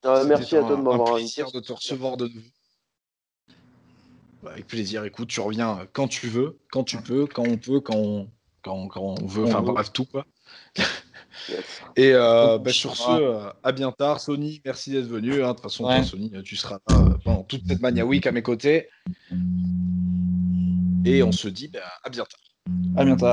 Merci à toi de Un m'avoir invité. plaisir de te recevoir de nouveau. Avec plaisir, écoute, tu reviens quand tu veux, quand tu peux, quand on peut, quand on veut, enfin bref, tout quoi. Yes. Et sur ce, à bientôt. Sony, merci d'être venu. Hein. De toute façon, toi, Sony, tu seras là pendant toute cette Mania Week à mes côtés. Et on se dit à bientôt. À bientôt.